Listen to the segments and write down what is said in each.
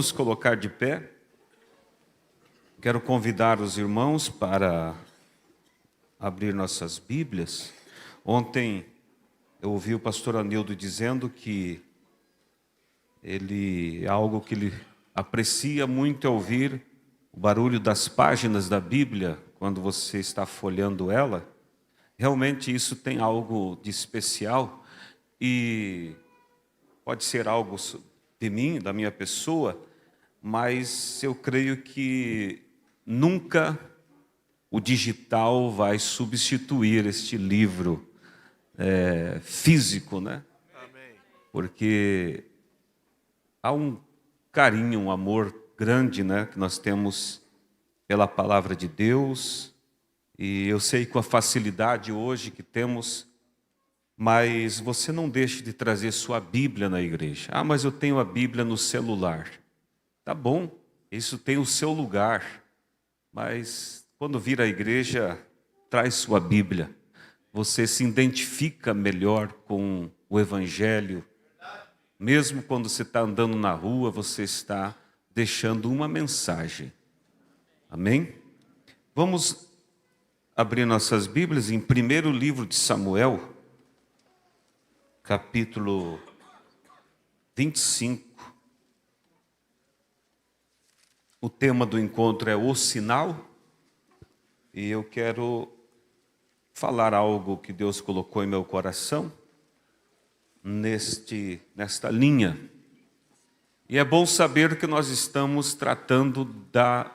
Vamos colocar de pé. Quero convidar os irmãos para abrir nossas Bíblias. Ontem eu ouvi o pastor Anildo dizendo que algo que ele aprecia muito é ouvir o barulho das páginas da Bíblia quando você está folheando ela. Realmente isso tem algo de especial e pode ser algo de mim, da minha pessoa, mas eu creio que nunca o digital vai substituir este livro físico, né? Amém. Porque há um carinho, um amor grande, né, que nós temos pela palavra de Deus, e eu sei com a facilidade hoje que temos, mas você não deixe de trazer sua Bíblia na igreja. Ah, mas eu tenho a Bíblia no celular. Tá bom, isso tem o seu lugar, mas quando vir à igreja, traz sua Bíblia. Você se identifica melhor com o Evangelho. Mesmo quando você está andando na rua, você está deixando uma mensagem. Amém? Vamos abrir nossas Bíblias em primeiro livro de Samuel, capítulo 25. O tema do encontro é o sinal, e eu quero falar algo que Deus colocou em meu coração, nesta linha. E é bom saber que nós estamos tratando da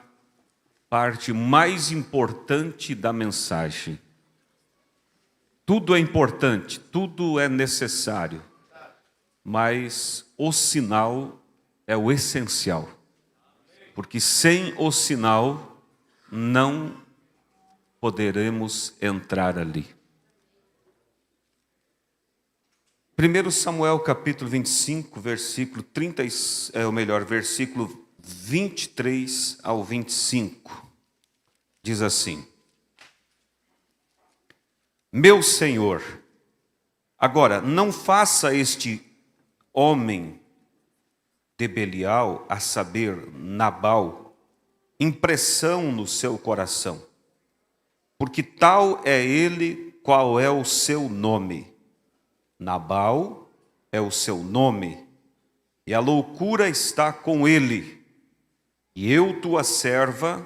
parte mais importante da mensagem. Tudo é importante, tudo é necessário, mas o sinal é o essencial. Porque sem o sinal não poderemos entrar ali. 1 Samuel capítulo 25, versículo 23 ao 25, diz assim: Meu Senhor, agora não faça este homem de Belial, a saber, Nabal, impressão no seu coração, porque tal é ele qual é o seu nome. Nabal é o seu nome, e a loucura está com ele. E eu, tua serva,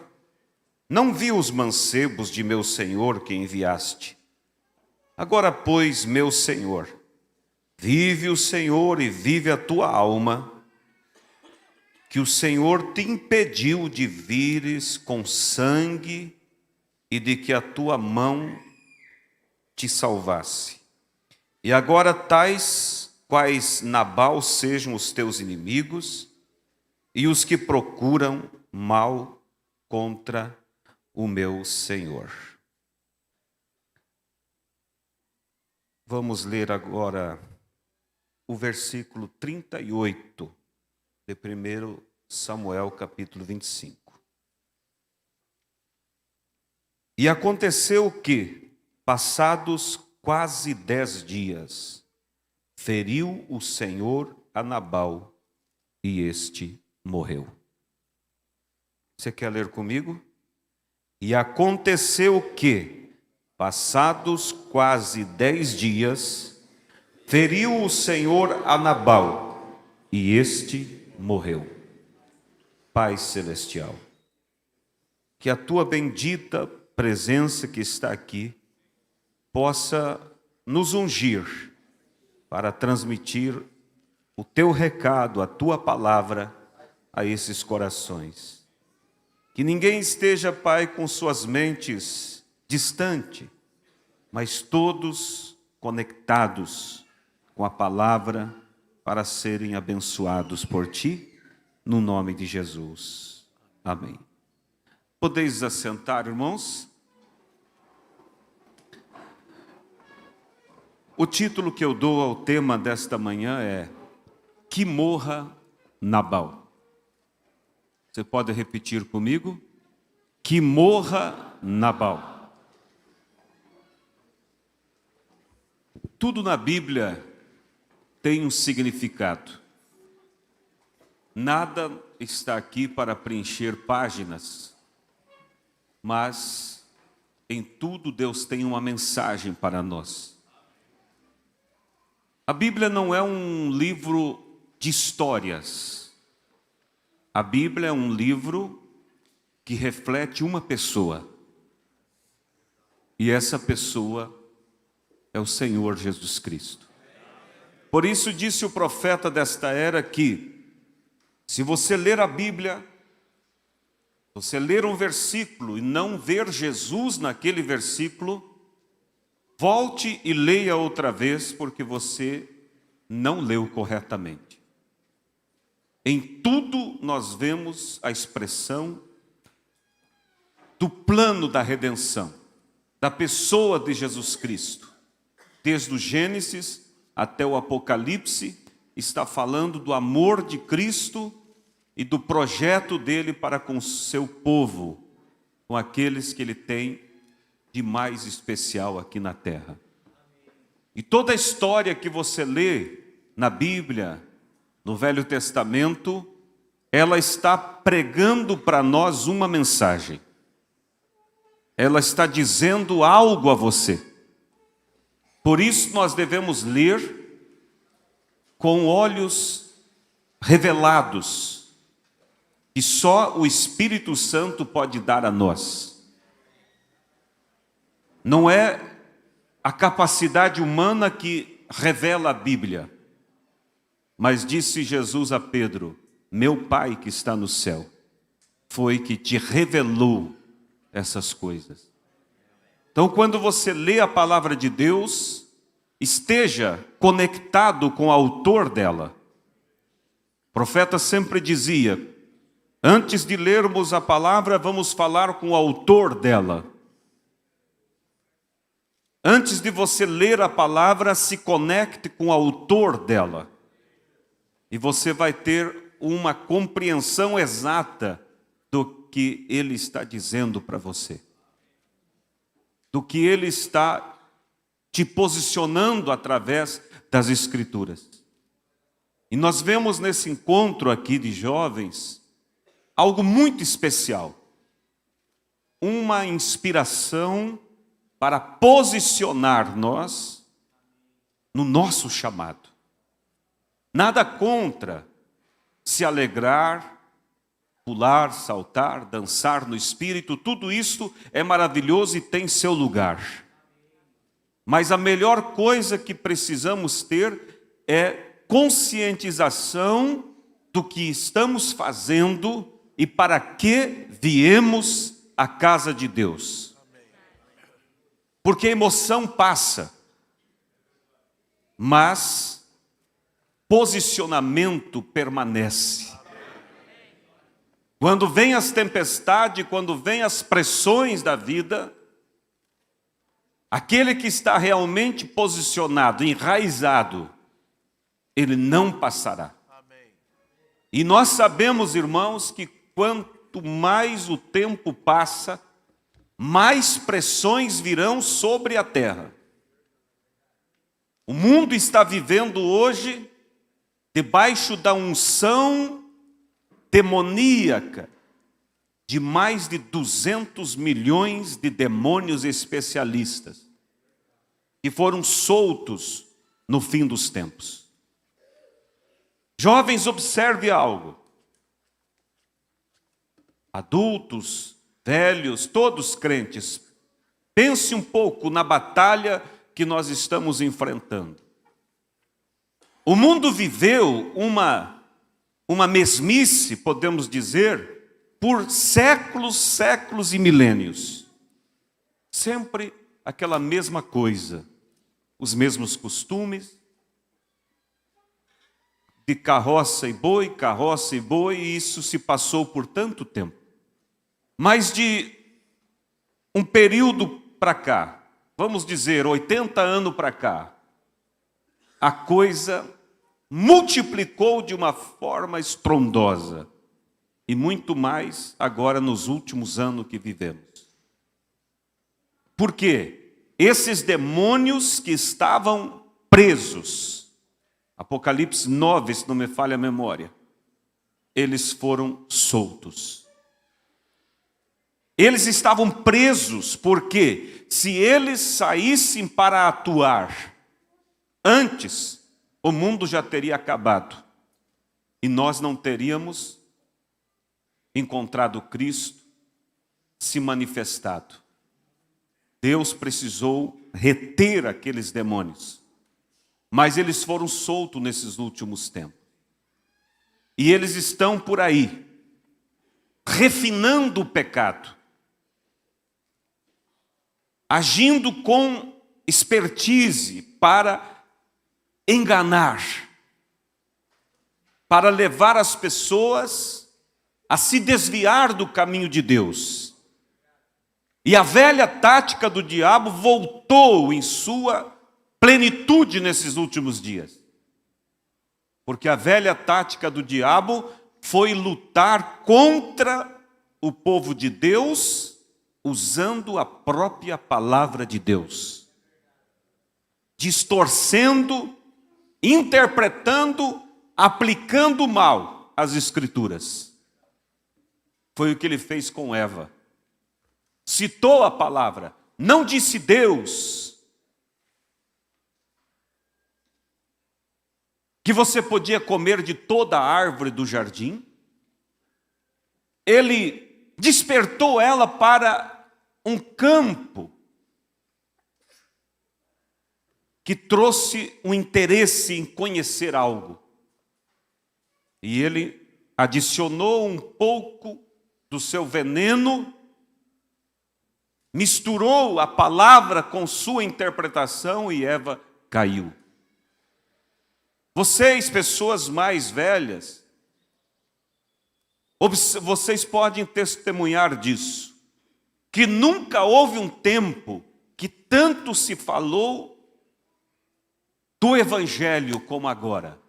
não vi os mancebos de meu senhor que enviaste. Agora, pois, meu senhor, vive o Senhor e vive a tua alma, que o Senhor te impediu de vires com sangue e de que a tua mão te salvasse. E agora tais quais Nabal sejam os teus inimigos e os que procuram mal contra o meu Senhor. Vamos ler agora o versículo 38 de 1 Samuel capítulo 25. E aconteceu que, passados quase 10 dias, feriu o Senhor a Nabal, e este morreu. Você quer ler comigo? E aconteceu que, passados quase 10 dias, feriu o Senhor a Nabal, e este morreu. Pai celestial, que a tua bendita presença que está aqui possa nos ungir para transmitir o teu recado, a tua palavra a esses corações. Que ninguém esteja, Pai, com suas mentes distante, mas todos conectados com a palavra para serem abençoados por ti, no nome de Jesus. Amém. Podeis assentar, irmãos? O título que eu dou ao tema desta manhã é Que morra Nabal. Você pode repetir comigo? Que morra Nabal. Tudo na Bíblia tem um significado. Nada está aqui para preencher páginas, mas em tudo Deus tem uma mensagem para nós. A Bíblia não é um livro de histórias. A Bíblia é um livro que reflete uma pessoa. E essa pessoa é o Senhor Jesus Cristo. Por isso disse o profeta desta era que, se você ler a Bíblia, você ler um versículo e não ver Jesus naquele versículo, volte e leia outra vez, porque você não leu corretamente. Em tudo nós vemos a expressão do plano da redenção, da pessoa de Jesus Cristo. Desde o Gênesis até o Apocalipse, está falando do amor de Cristo e do projeto dele para com o seu povo, com aqueles que ele tem de mais especial aqui na terra. E toda a história que você lê na Bíblia, no Velho Testamento, ela está pregando para nós uma mensagem. Ela está dizendo algo a você. Por isso nós devemos ler com olhos revelados, que só o Espírito Santo pode dar a nós. Não é a capacidade humana que revela a Bíblia, mas disse Jesus a Pedro: meu Pai que está no céu foi que te revelou essas coisas. Então, quando você lê a palavra de Deus, esteja conectado com o autor dela. O profeta sempre dizia: antes de lermos a palavra, vamos falar com o autor dela. Antes de você ler a palavra, se conecte com o autor dela. E você vai ter uma compreensão exata do que ele está dizendo para você. Do que ele está te posicionando através das Escrituras. E nós vemos nesse encontro aqui de jovens algo muito especial. Uma inspiração para posicionar nós no nosso chamado. Nada contra se alegrar, pular, saltar, dançar no Espírito, tudo isso é maravilhoso e tem seu lugar. Mas a melhor coisa que precisamos ter é conscientização do que estamos fazendo e para que viemos à casa de Deus. Porque a emoção passa, mas posicionamento permanece. Quando vem as tempestades, quando vem as pressões da vida, aquele que está realmente posicionado, enraizado, ele não passará. E nós sabemos, irmãos, que quanto mais o tempo passa, mais pressões virão sobre a terra. O mundo está vivendo hoje debaixo da unção demoníaca de mais de 200 milhões de demônios especialistas que foram soltos no fim dos tempos. Jovens, observe algo. Adultos, velhos, todos crentes, pense um pouco na batalha que nós estamos enfrentando. O mundo viveu uma mesmice, podemos dizer, por séculos, séculos e milênios. Sempre aquela mesma coisa, os mesmos costumes, de carroça e boi, e isso se passou por tanto tempo. Mas de um período para cá, vamos dizer 80 anos para cá, a coisa multiplicou de uma forma estrondosa. E muito mais agora nos últimos anos que vivemos. Por quê? Esses demônios que estavam presos, Apocalipse 9, se não me falha a memória, eles foram soltos. Eles estavam presos, porque se eles saíssem para atuar antes, o mundo já teria acabado. E nós não teríamos encontrado Cristo se manifestado. Deus precisou reter aqueles demônios. Mas eles foram soltos nesses últimos tempos. E eles estão por aí, refinando o pecado, agindo com expertise para enganar, para levar as pessoas a se desviar do caminho de Deus. E a velha tática do diabo voltou em sua plenitude nesses últimos dias. Porque a velha tática do diabo foi lutar contra o povo de Deus, usando a própria palavra de Deus, distorcendo, interpretando, aplicando mal as Escrituras. Foi o que ele fez com Eva. Citou a palavra, não disse Deus que você podia comer de toda a árvore do jardim. Ele despertou ela para um campo que trouxe um interesse em conhecer algo. E ele adicionou um pouco do seu veneno, misturou a palavra com sua interpretação e Eva caiu. Vocês, pessoas mais velhas, vocês podem testemunhar disso, que nunca houve um tempo que tanto se falou do Evangelho como agora.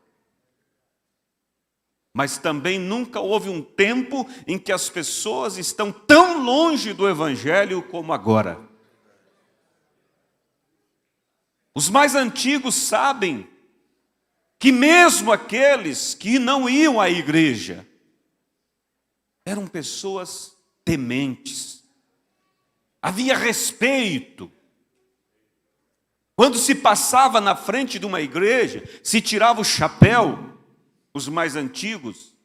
Mas também nunca houve um tempo em que as pessoas estão tão longe do Evangelho como agora. Os mais antigos sabem que mesmo aqueles que não iam à igreja eram pessoas tementes. Havia respeito. Quando se passava na frente de uma igreja, se tirava o chapéu, os mais antigos.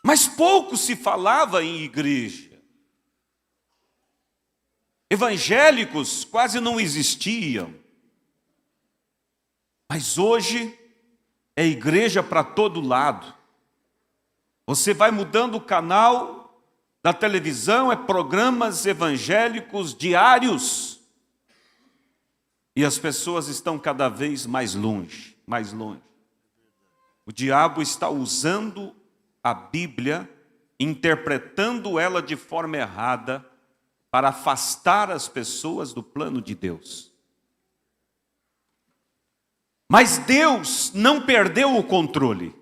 Mas pouco se falava em igreja. Evangélicos quase não existiam. Mas hoje é igreja para todo lado. Você vai mudando o canal da televisão, é programas evangélicos diários. E as pessoas estão cada vez mais longe, mais longe. O diabo está usando a Bíblia, interpretando ela de forma errada, para afastar as pessoas do plano de Deus. Mas Deus não perdeu o controle.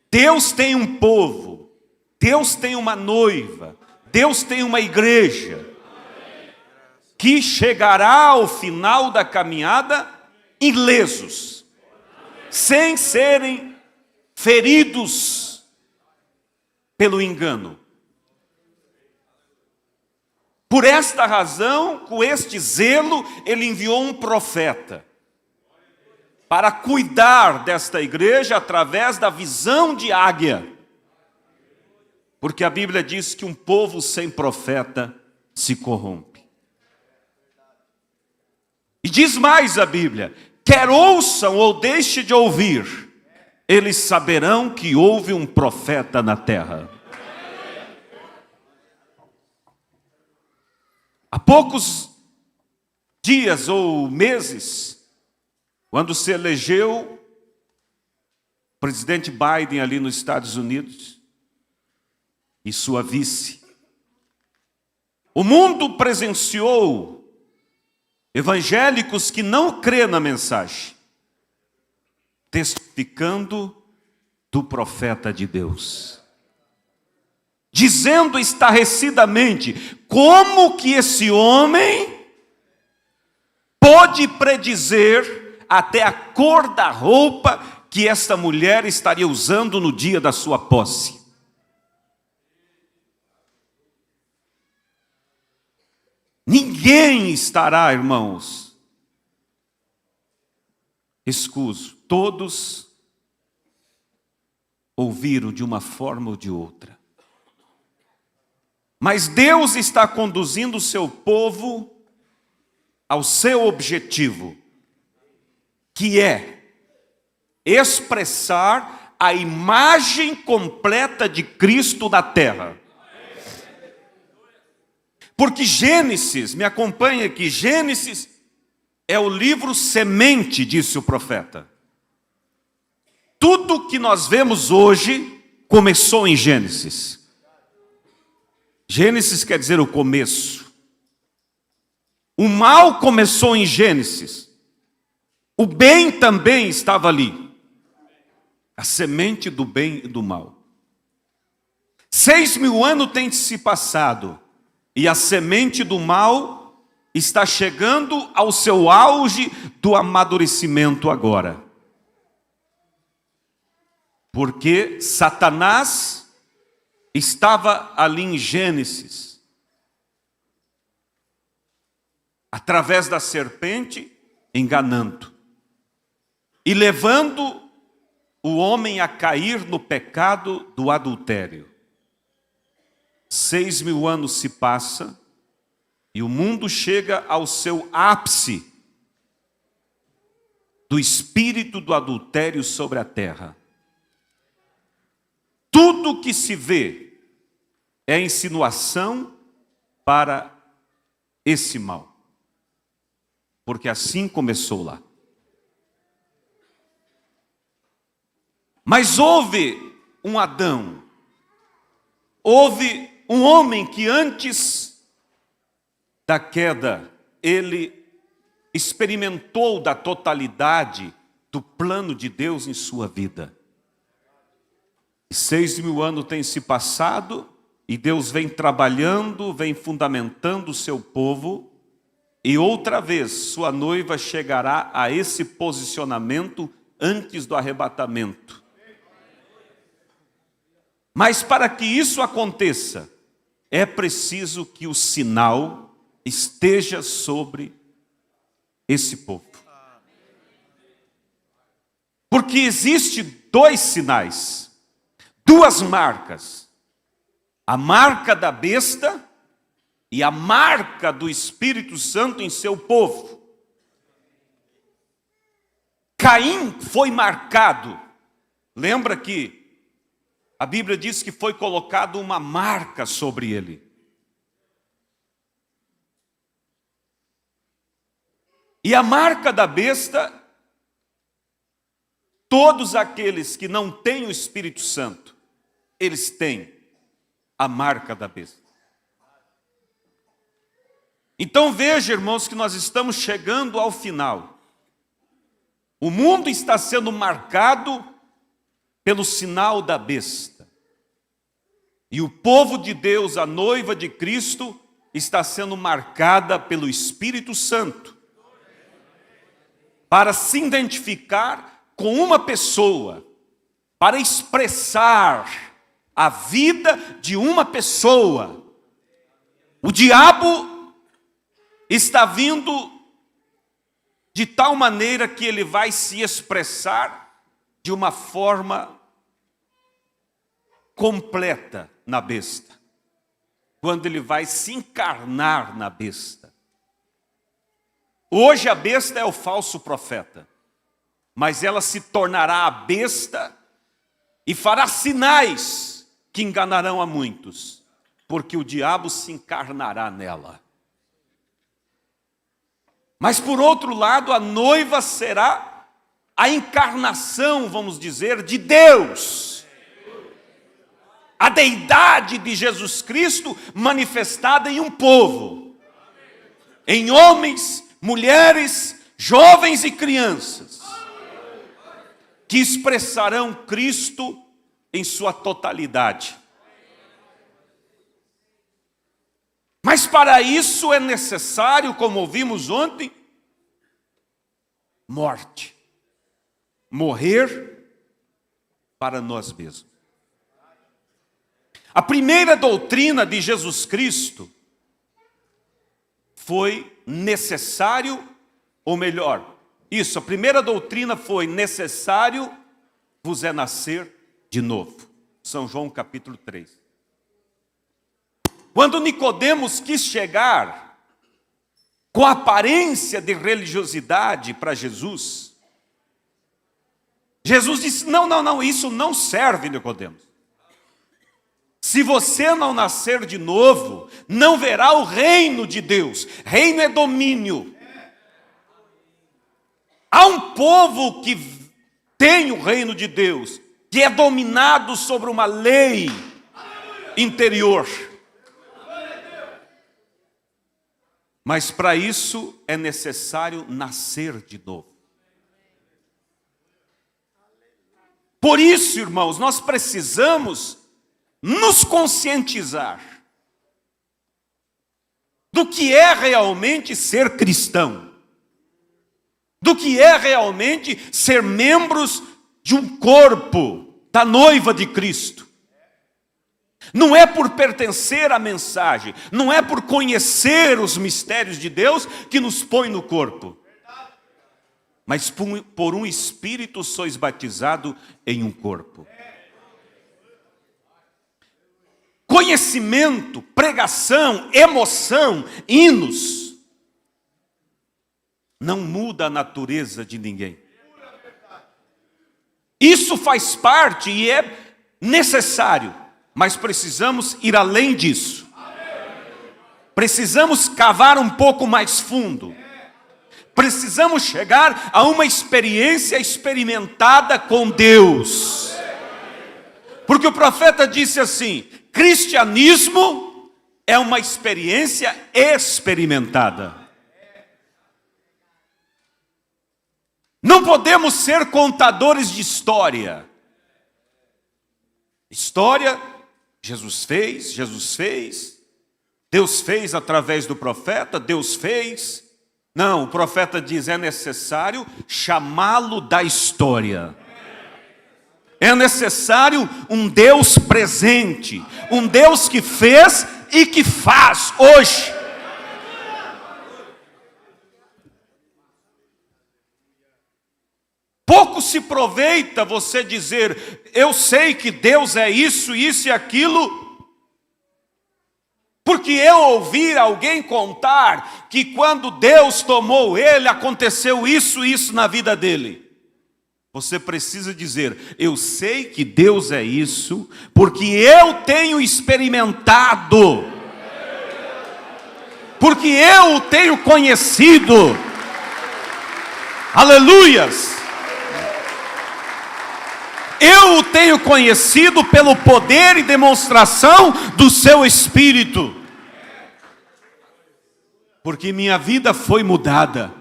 Deus tem um povo, Deus tem uma noiva, Deus tem uma igreja, que chegará ao final da caminhada ilesos, sem serem feridos pelo engano. Por esta razão, com este zelo, ele enviou um profeta para cuidar desta igreja através da visão de águia. Porque a Bíblia diz que um povo sem profeta se corrompe. E diz mais a Bíblia, quer ouçam ou deixe de ouvir, eles saberão que houve um profeta na terra. Há poucos dias ou meses, quando se elegeu o presidente Biden ali nos Estados Unidos e sua vice, o mundo presenciou evangélicos que não crêem na mensagem, testificando do profeta de Deus, dizendo estarrecidamente como que esse homem pôde predizer até a cor da roupa que esta mulher estaria usando no dia da sua posse. Ninguém estará, irmãos, escuso. Todos ouviram de uma forma ou de outra. Mas Deus está conduzindo o seu povo ao seu objetivo, que é expressar a imagem completa de Cristo na terra. Porque Gênesis, me acompanha aqui, Gênesis é o livro semente, disse o profeta. Tudo que nós vemos hoje começou em Gênesis. Gênesis quer dizer o começo. O mal começou em Gênesis. O bem também estava ali. A semente do bem e do mal. 6.000 anos tem se passado. E a semente do mal está chegando ao seu auge do amadurecimento agora. Porque Satanás estava ali em Gênesis, através da serpente, enganando e levando o homem a cair no pecado do adultério. 6.000 anos se passa e o mundo chega ao seu ápice do espírito do adultério sobre a terra. Tudo que se vê é insinuação para esse mal. Porque assim começou lá. Mas houve um Adão, houve um homem que antes da queda, ele experimentou da totalidade do plano de Deus em sua vida. 6.000 anos têm se passado e Deus vem trabalhando, vem fundamentando o seu povo e outra vez sua noiva chegará a esse posicionamento antes do arrebatamento. Mas para que isso aconteça, é preciso que o sinal esteja sobre esse povo. Porque existe 2 sinais. 2 marcas, a marca da besta e a marca do Espírito Santo em seu povo. Caim foi marcado, lembra que a Bíblia diz que foi colocado uma marca sobre ele. E a marca da besta, todos aqueles que não têm o Espírito Santo, eles têm a marca da besta. Então veja, irmãos, que nós estamos chegando ao final. O mundo está sendo marcado pelo sinal da besta. E o povo de Deus, a noiva de Cristo, está sendo marcada pelo Espírito Santo. Para se identificar com uma pessoa, para expressar a vida de uma pessoa. O diabo está vindo de tal maneira que ele vai se expressar de uma forma completa na besta, quando ele vai se encarnar na besta. Hoje a besta é o falso profeta, mas ela se tornará a besta e fará sinais que enganarão a muitos, porque o diabo se encarnará nela. Mas por outro lado, a noiva será a encarnação, vamos dizer, de Deus. A deidade de Jesus Cristo manifestada em um povo. Em homens, mulheres, jovens e crianças. Que expressarão Cristo em sua totalidade. Mas para isso é necessário, como ouvimos ontem, morte. Morrer para nós mesmos. A primeira doutrina de Jesus Cristo foi necessário, ou melhor, a primeira doutrina foi necessário vos é nascer de novo. São João capítulo 3. Quando Nicodemos quis chegar com a aparência de religiosidade para Jesus, Jesus disse, não, isso não serve, Nicodemos. Se você não nascer de novo, não verá o reino de Deus. Reino é domínio. Há um povo que tem o reino de Deus, que é dominado sobre uma lei interior. Mas para isso é necessário nascer de novo. Por isso, irmãos, nós precisamos nos conscientizar do que é realmente ser cristão, do que é realmente ser membros de um corpo da noiva de Cristo. Não é por pertencer à mensagem, não é por conhecer os mistérios de Deus que nos põe no corpo, mas por um Espírito sois batizado em um corpo. Conhecimento, pregação, emoção, hinos, não muda a natureza de ninguém. Isso faz parte e é necessário, mas precisamos ir além disso. Precisamos cavar um pouco mais fundo. Precisamos chegar a uma experiência experimentada com Deus. Porque o profeta disse assim: cristianismo é uma experiência experimentada. Não podemos ser contadores de história. História, Jesus fez, Deus fez através do profeta, Deus fez. Não, o profeta diz, é necessário chamá-lo da história. É necessário um Deus presente, um Deus que fez e que faz hoje. Pouco se aproveita você dizer, eu sei que Deus é isso, isso e aquilo, porque eu ouvi alguém contar que quando Deus tomou ele, aconteceu isso e isso na vida dele. Você precisa dizer, eu sei que Deus é isso, porque eu tenho experimentado, porque eu o tenho conhecido. Aleluias! Eu o tenho conhecido pelo poder e demonstração do seu Espírito. Porque minha vida foi mudada.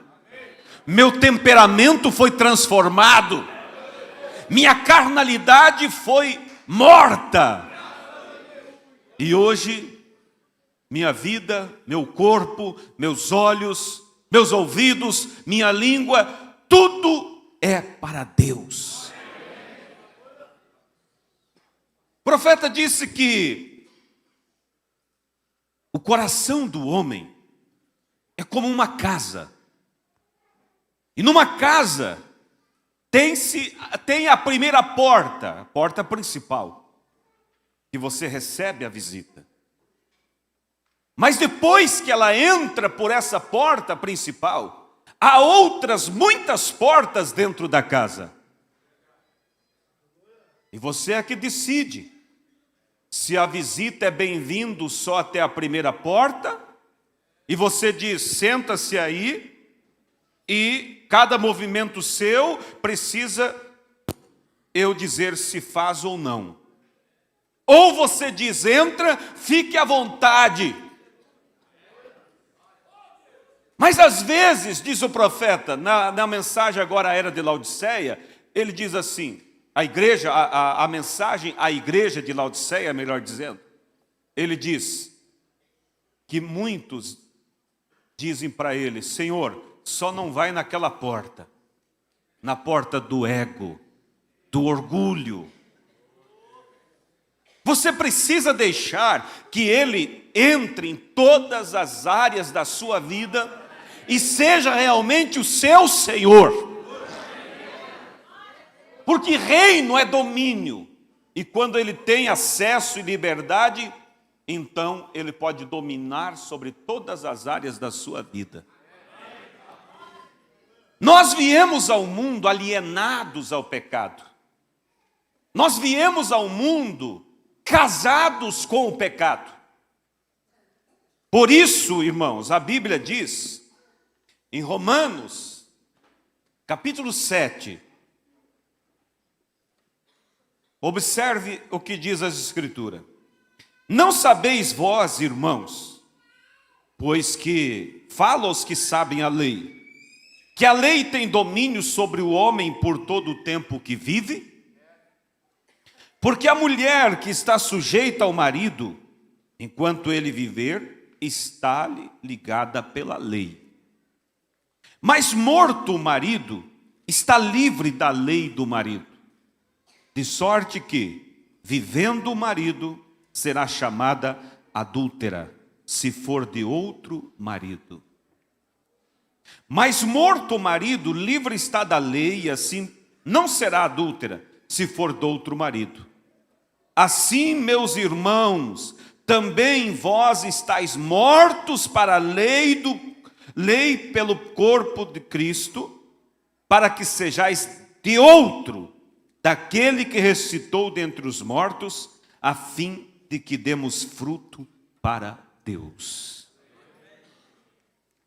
Meu temperamento foi transformado. Minha carnalidade foi morta. E hoje, minha vida, meu corpo, meus olhos, meus ouvidos, minha língua, tudo é para Deus. O profeta disse que o coração do homem é como uma casa. E numa casa tem a primeira porta, a porta principal, que você recebe a visita. Mas depois que ela entra por essa porta principal, há outras muitas portas dentro da casa. E você é que decide se a visita é bem-vindo só até a primeira porta, e você diz, senta-se aí, e cada movimento seu precisa eu dizer se faz ou não. Ou você diz, entra, fique à vontade. Mas às vezes, diz o profeta, na mensagem agora à era de Laodiceia, ele diz assim, a igreja, a mensagem à igreja de Laodiceia, melhor dizendo, ele diz que muitos dizem para ele, Senhor, só não vai naquela porta, na porta do ego, do orgulho. Você precisa deixar que ele entre em todas as áreas da sua vida e seja realmente o seu Senhor. Porque reino é domínio. E quando ele tem acesso e liberdade, então ele pode dominar sobre todas as áreas da sua vida. Nós viemos ao mundo alienados ao pecado. Nós viemos ao mundo casados com o pecado. Por isso, irmãos, a Bíblia diz, em Romanos, capítulo 7, observe o que diz as Escrituras. Não sabeis vós, irmãos, pois que fala aos que sabem a lei, que a lei tem domínio sobre o homem por todo o tempo que vive? Porque a mulher que está sujeita ao marido, enquanto ele viver, está-lhe ligada pela lei. Mas morto o marido, está livre da lei do marido. De sorte que, vivendo o marido, será chamada adúltera, se for de outro marido. Mas morto o marido, livre está da lei, e assim não será adúltera, se for de outro marido. Assim, meus irmãos, também vós estáis mortos para a lei pelo corpo de Cristo, para que sejais de outro, daquele que ressuscitou dentre os mortos, a fim de que demos fruto para Deus.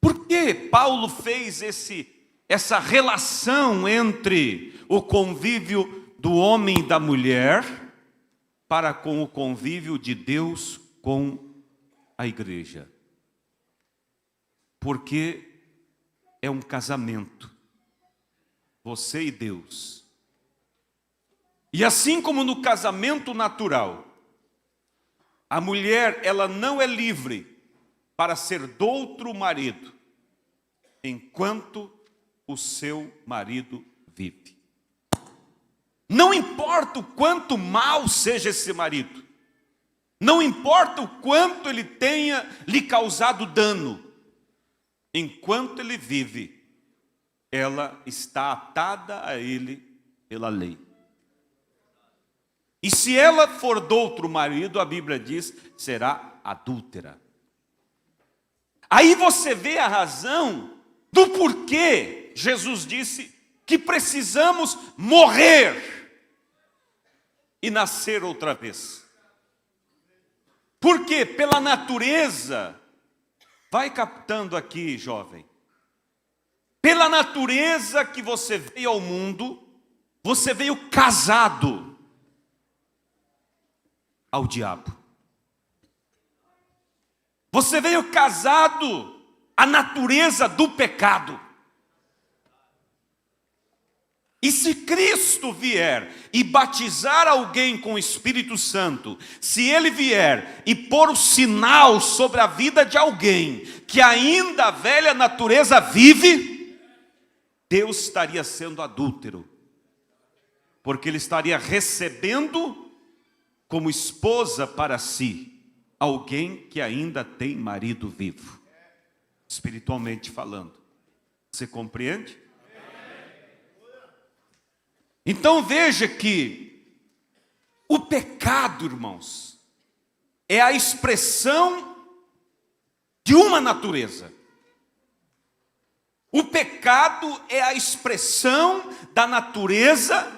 Por que Paulo fez essa relação entre o convívio do homem e da mulher para com o convívio de Deus com a igreja? Porque é um casamento, você e Deus. E assim como no casamento natural, a mulher ela não é livre para ser do outro marido, enquanto o seu marido vive. Não importa o quanto mal seja esse marido, não importa o quanto ele tenha lhe causado dano, enquanto ele vive, ela está atada a ele pela lei. E se ela for do outro marido, a Bíblia diz, será adúltera. Aí você vê a razão do porquê Jesus disse que precisamos morrer e nascer outra vez. Porque pela natureza, vai captando aqui, jovem, pela natureza que você veio ao mundo, você veio casado ao diabo. Você veio casado à natureza do pecado. E se Cristo vier e batizar alguém com o Espírito Santo, se ele vier e pôr o sinal sobre a vida de alguém que ainda a velha natureza vive, Deus estaria sendo adúltero, porque ele estaria recebendo como esposa para si alguém que ainda tem marido vivo, espiritualmente falando. Você compreende? Então veja que o pecado, irmãos, é a expressão de uma natureza. O pecado é a expressão da natureza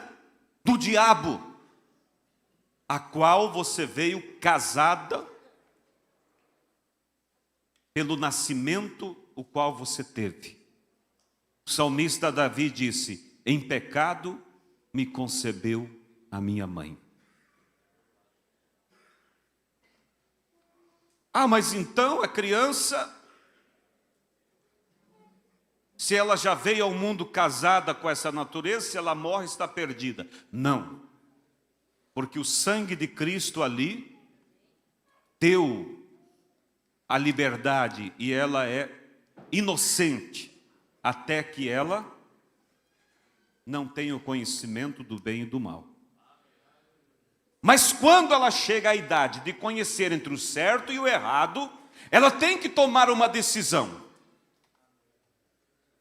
do diabo, a qual você veio casada pelo nascimento o qual você teve. O salmista Davi disse, em pecado me concebeu a minha mãe. Ah, mas então a criança, se ela já veio ao mundo casada com essa natureza, se ela morre, está perdida. Não, porque o sangue de Cristo ali deu a liberdade e ela é inocente até que ela não tem o conhecimento do bem e do mal. Mas quando ela chega à idade de conhecer entre o certo e o errado, ela tem que tomar uma decisão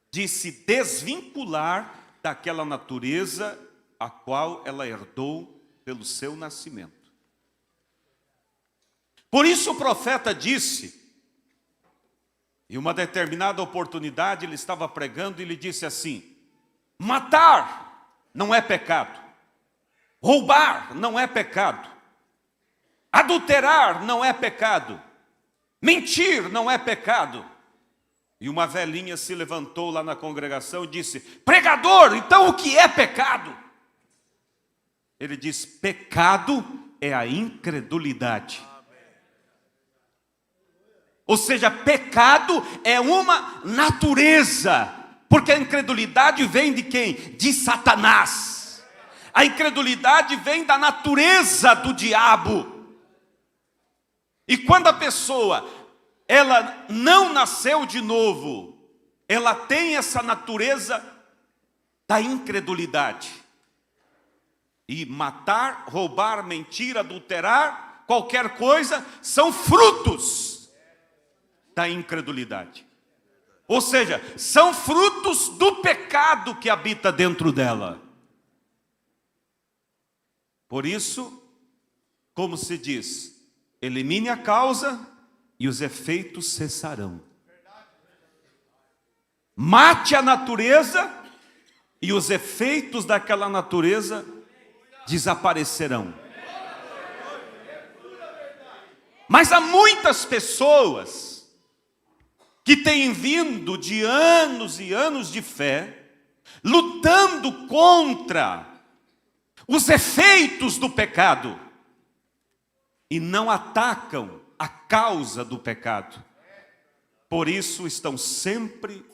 de se desvincular daquela natureza a qual ela herdou pelo seu nascimento. Por isso o profeta disse, em uma determinada oportunidade ele estava pregando e ele disse assim: matar não é pecado, roubar não é pecado, adulterar não é pecado, mentir não é pecado. E uma velhinha se levantou lá na congregação e disse: pregador, então o que é pecado? Ele diz: pecado é a incredulidade. Ou seja, pecado é uma natureza, porque a incredulidade vem de quem? De Satanás. A incredulidade vem da natureza do diabo. E quando a pessoa, ela não nasceu de novo, ela tem essa natureza da incredulidade. E matar, roubar, mentir, adulterar, qualquer coisa, são frutos da incredulidade. Ou seja, são frutos do pecado que habita dentro dela. Por isso, como se diz, elimine a causa e os efeitos cessarão. Mate a natureza e os efeitos daquela natureza desaparecerão. Mas há muitas pessoas que têm vindo de anos e anos de fé, lutando contra os efeitos do pecado, e não atacam a causa do pecado. Por isso estão sempre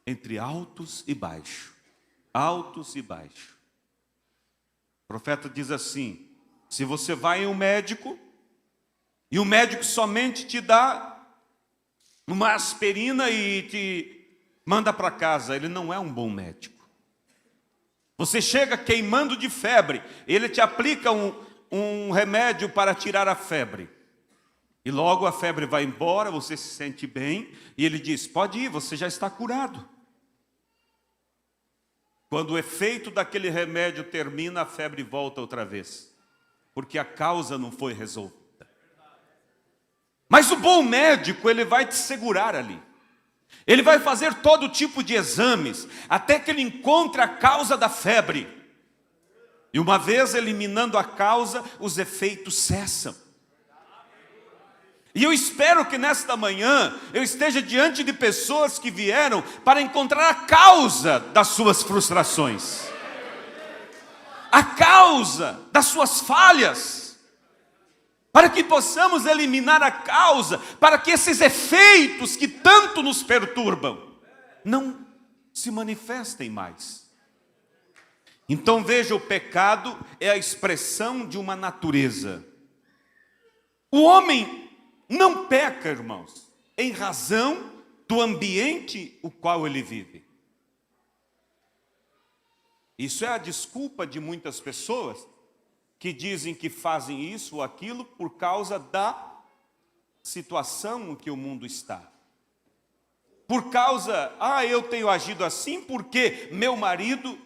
entre altos e baixos. Altos e baixos. O profeta diz assim: se você vai em um médico, e o médico somente te dá uma aspirina e te manda para casa, ele não é um bom médico. Você chega queimando de febre, ele te aplica um remédio para tirar a febre. E logo a febre vai embora, você se sente bem, e ele diz: pode ir, você já está curado. Quando o efeito daquele remédio termina, a febre volta outra vez, porque a causa não foi resolvida. Mas o bom médico, ele vai te segurar ali. Ele vai fazer todo tipo de exames, até que ele encontre a causa da febre. E uma vez eliminando a causa, os efeitos cessam. E eu espero que nesta manhã eu esteja diante de pessoas que vieram para encontrar a causa das suas frustrações, a causa das suas falhas, para que possamos eliminar a causa, para que esses efeitos que tanto nos perturbam não se manifestem mais. Então veja, o pecado é a expressão de uma natureza. O homem não peca, irmãos, em razão do ambiente o qual ele vive. Isso é a desculpa de muitas pessoas que dizem que fazem isso ou aquilo por causa da situação em que o mundo está. Por causa, eu tenho agido assim porque meu marido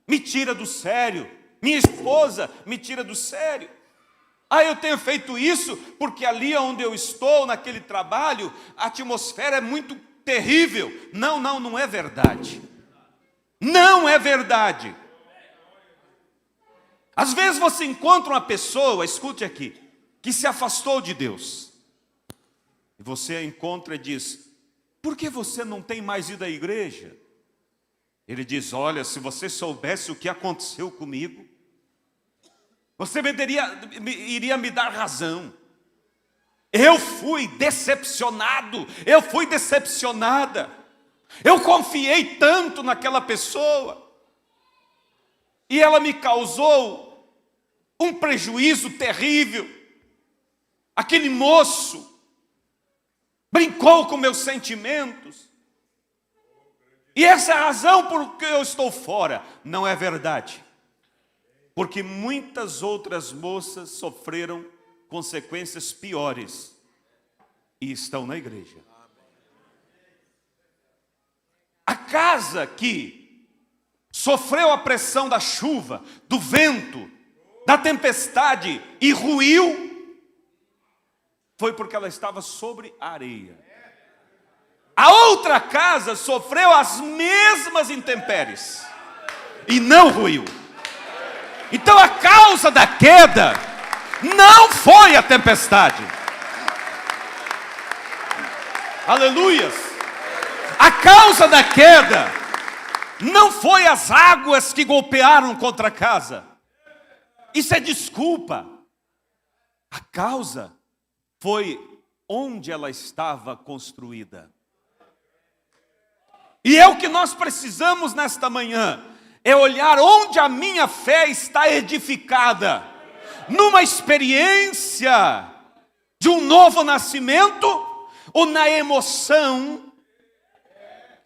me tira do sério, minha esposa me tira do sério. Eu tenho feito isso porque ali onde eu estou, naquele trabalho, a atmosfera é muito terrível. Não é verdade. Não é verdade. Às vezes você encontra uma pessoa, escute aqui, que se afastou de Deus. E você a encontra e diz: por que você não tem mais ido à igreja? Ele diz: olha, se você soubesse o que aconteceu comigo, você iria me dar razão. Eu fui decepcionado, eu fui decepcionada. Eu confiei tanto naquela pessoa, e ela me causou um prejuízo terrível. Aquele moço brincou com meus sentimentos. E essa é a razão por que eu estou fora. Não é verdade. Porque muitas outras moças sofreram consequências piores e estão na igreja. A casa que sofreu a pressão da chuva, do vento, da tempestade e ruiu, foi porque ela estava sobre a areia. A outra casa sofreu as mesmas intempéries e não ruiu. Então a causa da queda não foi a tempestade. Aleluias. A causa da queda não foi as águas que golpearam contra a casa. Isso é desculpa. A causa foi onde ela estava construída. E é o que nós precisamos nesta manhã, é olhar onde a minha fé está edificada. Numa experiência de um novo nascimento, ou na emoção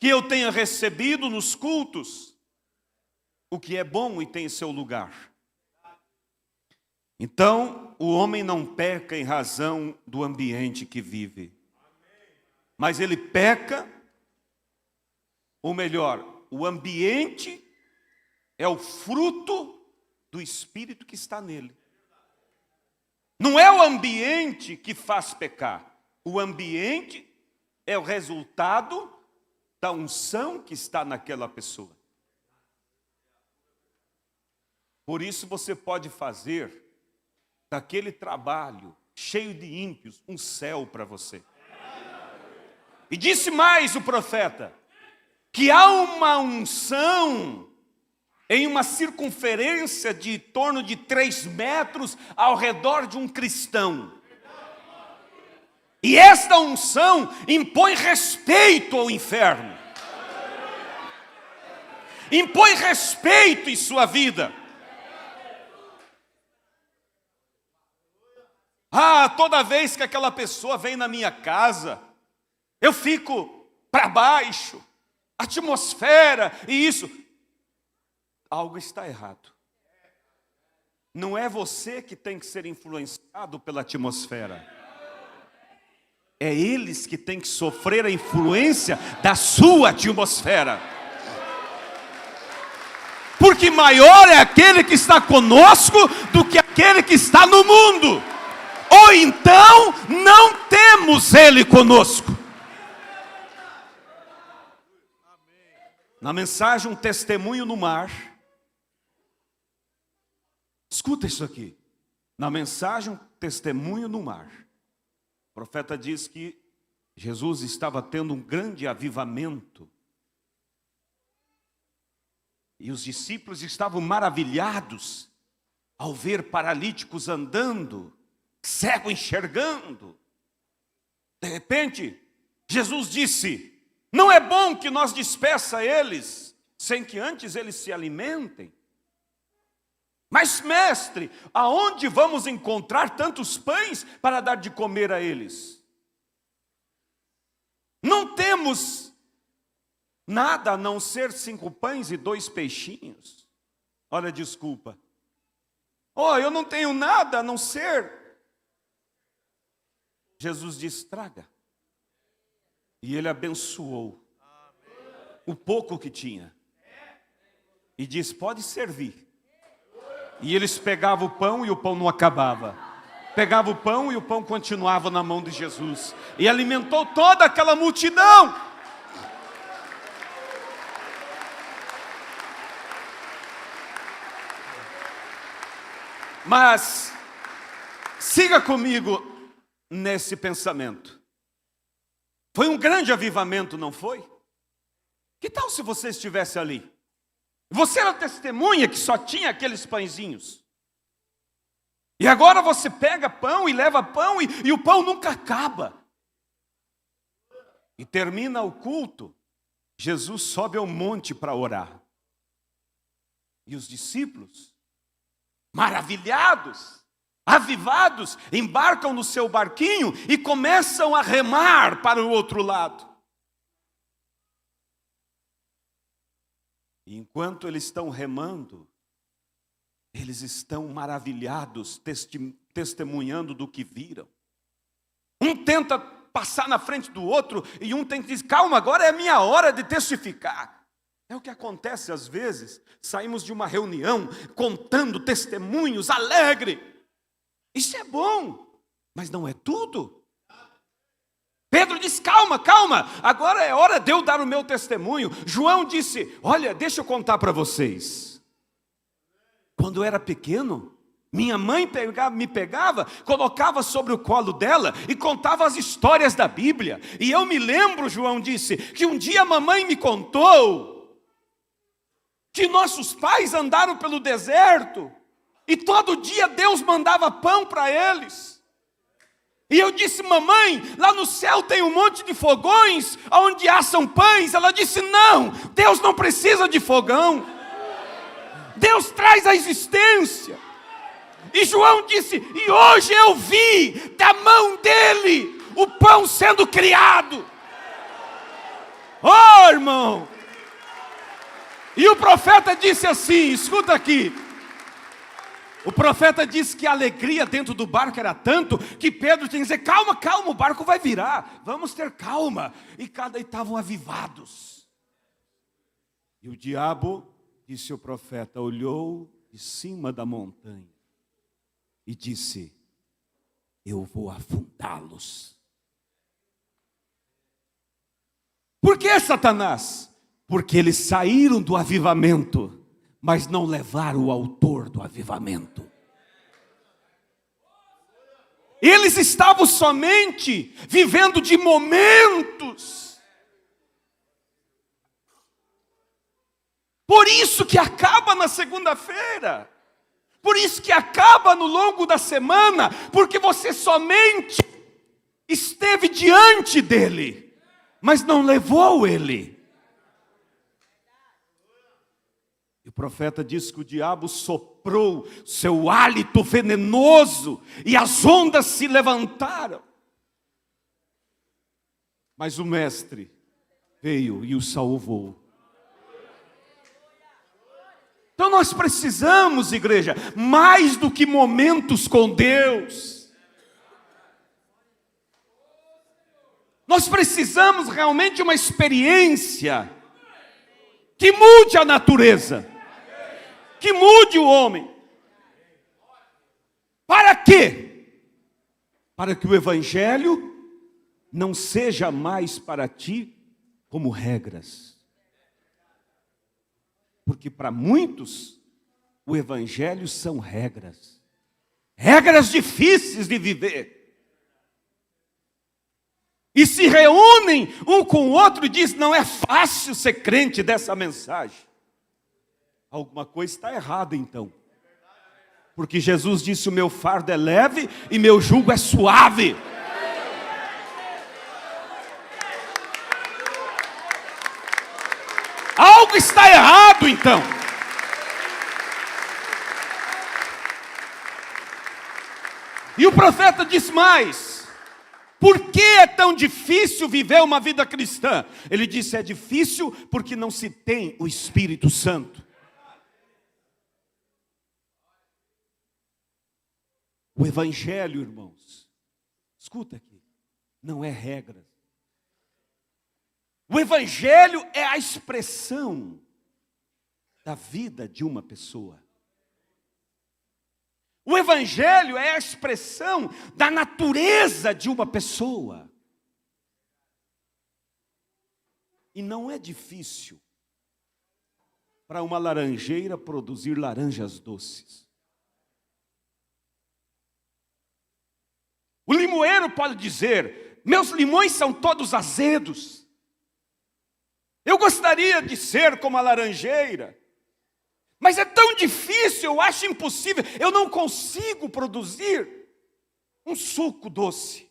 que eu tenha recebido nos cultos, o que é bom e tem seu lugar. Então, o homem não peca em razão do ambiente que vive, mas ele peca, ou melhor, o ambiente é o fruto do Espírito que está nele. Não é o ambiente que faz pecar, o ambiente é o resultado da unção que está naquela pessoa. Por isso você pode fazer daquele trabalho cheio de ímpios um céu para você. E disse mais o profeta, que há uma unção em uma circunferência de torno de 3 metros ao redor de um cristão. E esta unção impõe respeito ao inferno. Impõe respeito em sua vida. Toda vez que aquela pessoa vem na minha casa, eu fico para baixo. Atmosfera e isso. Algo está errado. Não é você que tem que ser influenciado pela atmosfera. É eles que têm que sofrer a influência da sua atmosfera. Porque maior é aquele que está conosco do que aquele que está no mundo. Ou então não temos ele conosco. Na mensagem, um testemunho no mar. Escuta isso aqui. Na mensagem, um testemunho no mar. O profeta diz que Jesus estava tendo um grande avivamento. E os discípulos estavam maravilhados ao ver paralíticos andando, cego enxergando. De repente, Jesus disse: não é bom que nós despeça eles, sem que antes eles se alimentem. Mas, mestre, aonde vamos encontrar tantos pães para dar de comer a eles? Não temos nada a não ser 5 pães e 2 peixinhos. Olha, desculpa. Eu não tenho nada a não ser. Jesus disse: traga. E ele abençoou o pouco que tinha. E disse: pode servir. E eles pegavam o pão e o pão não acabava. Pegavam o pão e o pão continuava na mão de Jesus. E alimentou toda aquela multidão. Mas, siga comigo nesse pensamento. Foi um grande avivamento, não foi? Que tal se você estivesse ali? Você era testemunha que só tinha aqueles pãezinhos. E agora você pega pão e leva pão e o pão nunca acaba. E termina o culto, Jesus sobe ao monte para orar. E os discípulos, maravilhados, avivados, embarcam no seu barquinho e começam a remar para o outro lado. E enquanto eles estão remando, eles estão maravilhados, testemunhando do que viram. Um tenta passar na frente do outro e um tem que dizer, calma, agora é a minha hora de testificar. É o que acontece às vezes. Saímos de uma reunião contando testemunhos, alegre. Isso é bom, mas não é tudo. Pedro disse, calma, calma, agora é hora de eu dar o meu testemunho. João disse, olha, deixa eu contar para vocês. Quando eu era pequeno, minha mãe me pegava, colocava sobre o colo dela e contava as histórias da Bíblia. E eu me lembro, João disse, que um dia a mamãe me contou que nossos pais andaram pelo deserto e todo dia Deus mandava pão para eles. E eu disse, mamãe, lá no céu tem um monte de fogões onde assam pães. Ela disse, não, Deus não precisa de fogão. Deus traz a existência. E João disse, e hoje eu vi da mão dele o pão sendo criado. Oh, irmão. E o profeta disse assim, escuta aqui. O profeta disse que a alegria dentro do barco era tanto que Pedro tinha que dizer, calma, calma, o barco vai virar, vamos ter calma. E estavam avivados. E o diabo, disse o profeta, olhou de cima da montanha e disse, eu vou afundá-los. Por que, Satanás? Porque eles saíram do avivamento, mas não levaram o autor do avivamento. Eles estavam somente vivendo de momentos. Por isso que acaba na segunda-feira. Por isso que acaba no longo da semana. Porque você somente esteve diante dele, mas não levou ele. O profeta diz que o diabo soprou seu hálito venenoso e as ondas se levantaram. Mas o mestre veio e o salvou. Então nós precisamos, igreja, mais do que momentos com Deus. Nós precisamos realmente de uma experiência que mude a natureza. Que mude o homem. Para quê? Para que o evangelho não seja mais para ti como regras. Porque para muitos o evangelho são regras. Regras difíceis de viver. E se reúnem um com o outro e dizem, não é fácil ser crente dessa mensagem. Alguma coisa está errada então. Porque Jesus disse, o meu fardo é leve e meu jugo é suave. Algo está errado então. E o profeta diz mais. Por que é tão difícil viver uma vida cristã? Ele disse, é difícil porque não se tem o Espírito Santo. O evangelho, irmãos, escuta aqui, não é regra. O evangelho é a expressão da vida de uma pessoa. O evangelho é a expressão da natureza de uma pessoa. E não é difícil para uma laranjeira produzir laranjas doces. O limoeiro pode dizer, meus limões são todos azedos. Eu gostaria de ser como a laranjeira. Mas é tão difícil, eu acho impossível. Eu não consigo produzir um suco doce.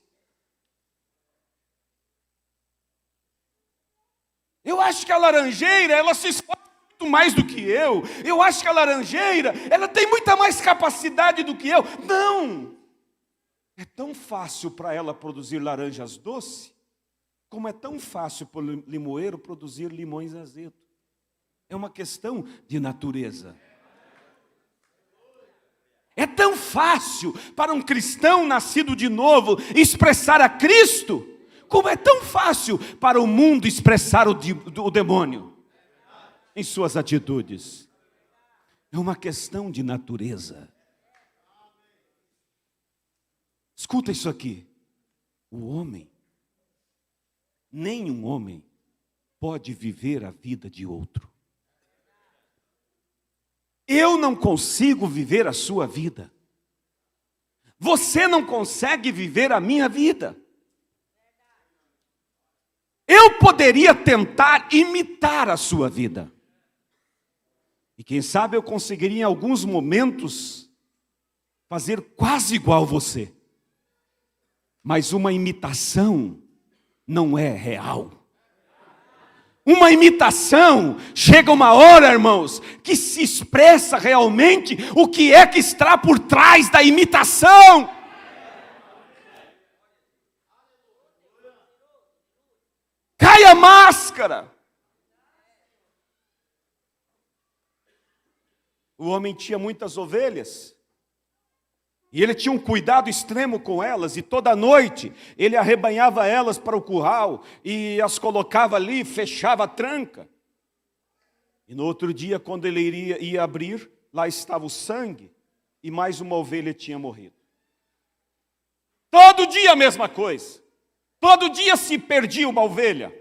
Eu acho que a laranjeira, ela se esforça muito mais do que eu. Eu acho que a laranjeira, ela tem muita mais capacidade do que eu. Não! É tão fácil para ela produzir laranjas doces, como é tão fácil para o limoeiro produzir limões azedos. É uma questão de natureza. É tão fácil para um cristão nascido de novo expressar a Cristo, como é tão fácil para o mundo expressar o demônio em suas atitudes. É uma questão de natureza. Escuta isso aqui. O homem, nenhum homem pode viver a vida de outro. Eu não consigo viver a sua vida. Você não consegue viver a minha vida. Eu poderia tentar imitar a sua vida. E quem sabe eu conseguiria em alguns momentos fazer quase igual você. Mas uma imitação não é real. Uma imitação, chega uma hora, irmãos, que se expressa realmente o que é que está por trás da imitação. Cai a máscara. O homem tinha muitas ovelhas. E ele tinha um cuidado extremo com elas, e toda noite ele arrebanhava elas para o curral, e as colocava ali, fechava a tranca. E no outro dia, quando ele ia abrir, lá estava o sangue, e mais uma ovelha tinha morrido. Todo dia a mesma coisa. Todo dia se perdia uma ovelha.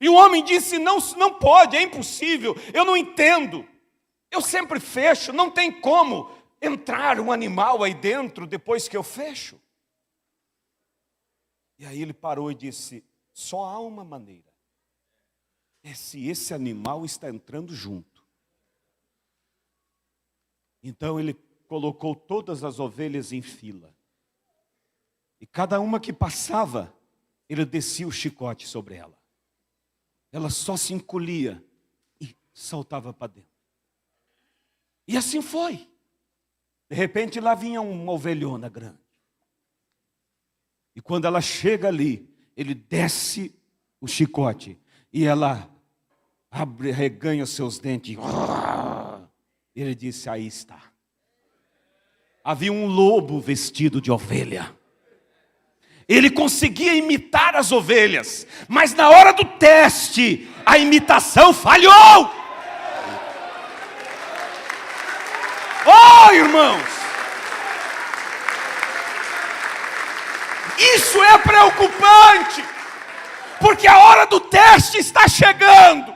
E o homem disse, não pode, é impossível, eu não entendo. Eu sempre fecho, não tem como entrar um animal aí dentro depois que eu fecho. E aí ele parou e disse, só há uma maneira. É se esse animal está entrando junto. Então ele colocou todas as ovelhas em fila. E cada uma que passava, ele descia o chicote sobre ela. Ela só se encolhia e saltava para dentro. E assim foi. De repente lá vinha uma ovelhona grande. E quando ela chega ali, ele desce o chicote. E ela reganha os seus dentes. E ele disse, aí está. Havia um lobo vestido de ovelha. Ele conseguia imitar as ovelhas. Mas na hora do teste, a imitação falhou. Oh, irmãos! Isso é preocupante, porque a hora do teste está chegando.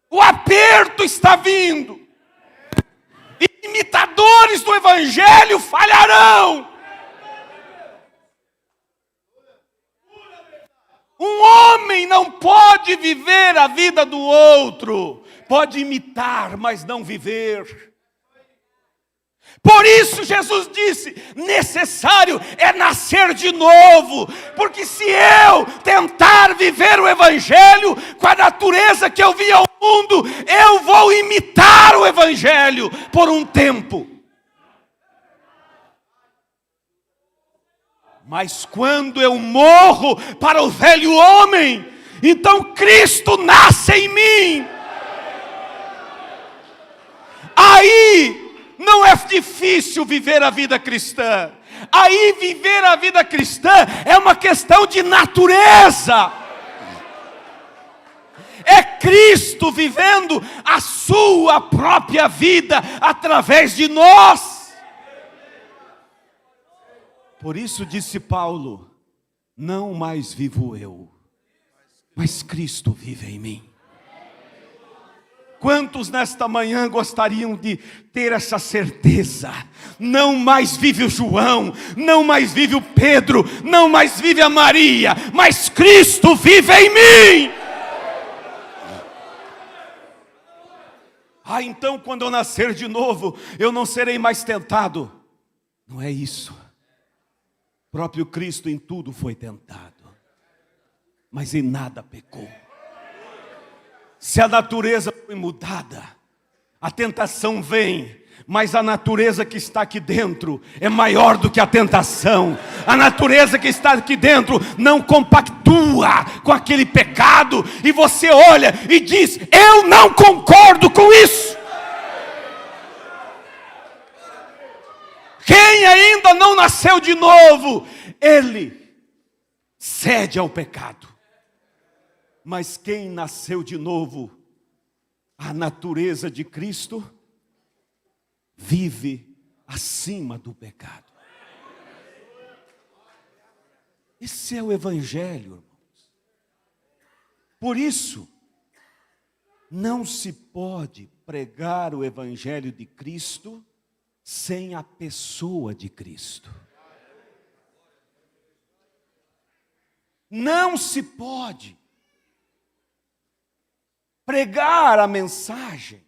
O aperto está vindo. E imitadores do Evangelho falharão. Um homem não pode viver a vida do outro. Pode imitar, mas não viver. Por isso Jesus disse, necessário é nascer de novo. Porque se eu tentar viver o Evangelho com a natureza que eu vi ao mundo, eu vou imitar o Evangelho por um tempo. Mas quando eu morro para o velho homem, então Cristo nasce em mim. Aí não é difícil viver a vida cristã. Aí viver a vida cristã é uma questão de natureza. É Cristo vivendo a sua própria vida através de nós. Por isso disse Paulo, não mais vivo eu, mas Cristo vive em mim. Quantos nesta manhã gostariam de ter essa certeza? Não mais vive o João, não mais vive o Pedro, não mais vive a Maria, mas Cristo vive em mim. Então quando eu nascer de novo, eu não serei mais tentado. Não é isso. O próprio Cristo em tudo foi tentado, mas em nada pecou. Se a natureza foi mudada, a tentação vem, Mas a natureza que está aqui dentro é maior do que a tentação. A natureza que está aqui dentro não compactua com aquele pecado. E você olha e diz: eu não concordo com isso. Quem ainda não nasceu de novo, ele cede ao pecado. Mas quem nasceu de novo, a natureza de Cristo, vive acima do pecado. Esse é o Evangelho, irmãos. Por isso, não se pode pregar o Evangelho de Cristo sem a pessoa de Cristo. Não se pode pregar a mensagem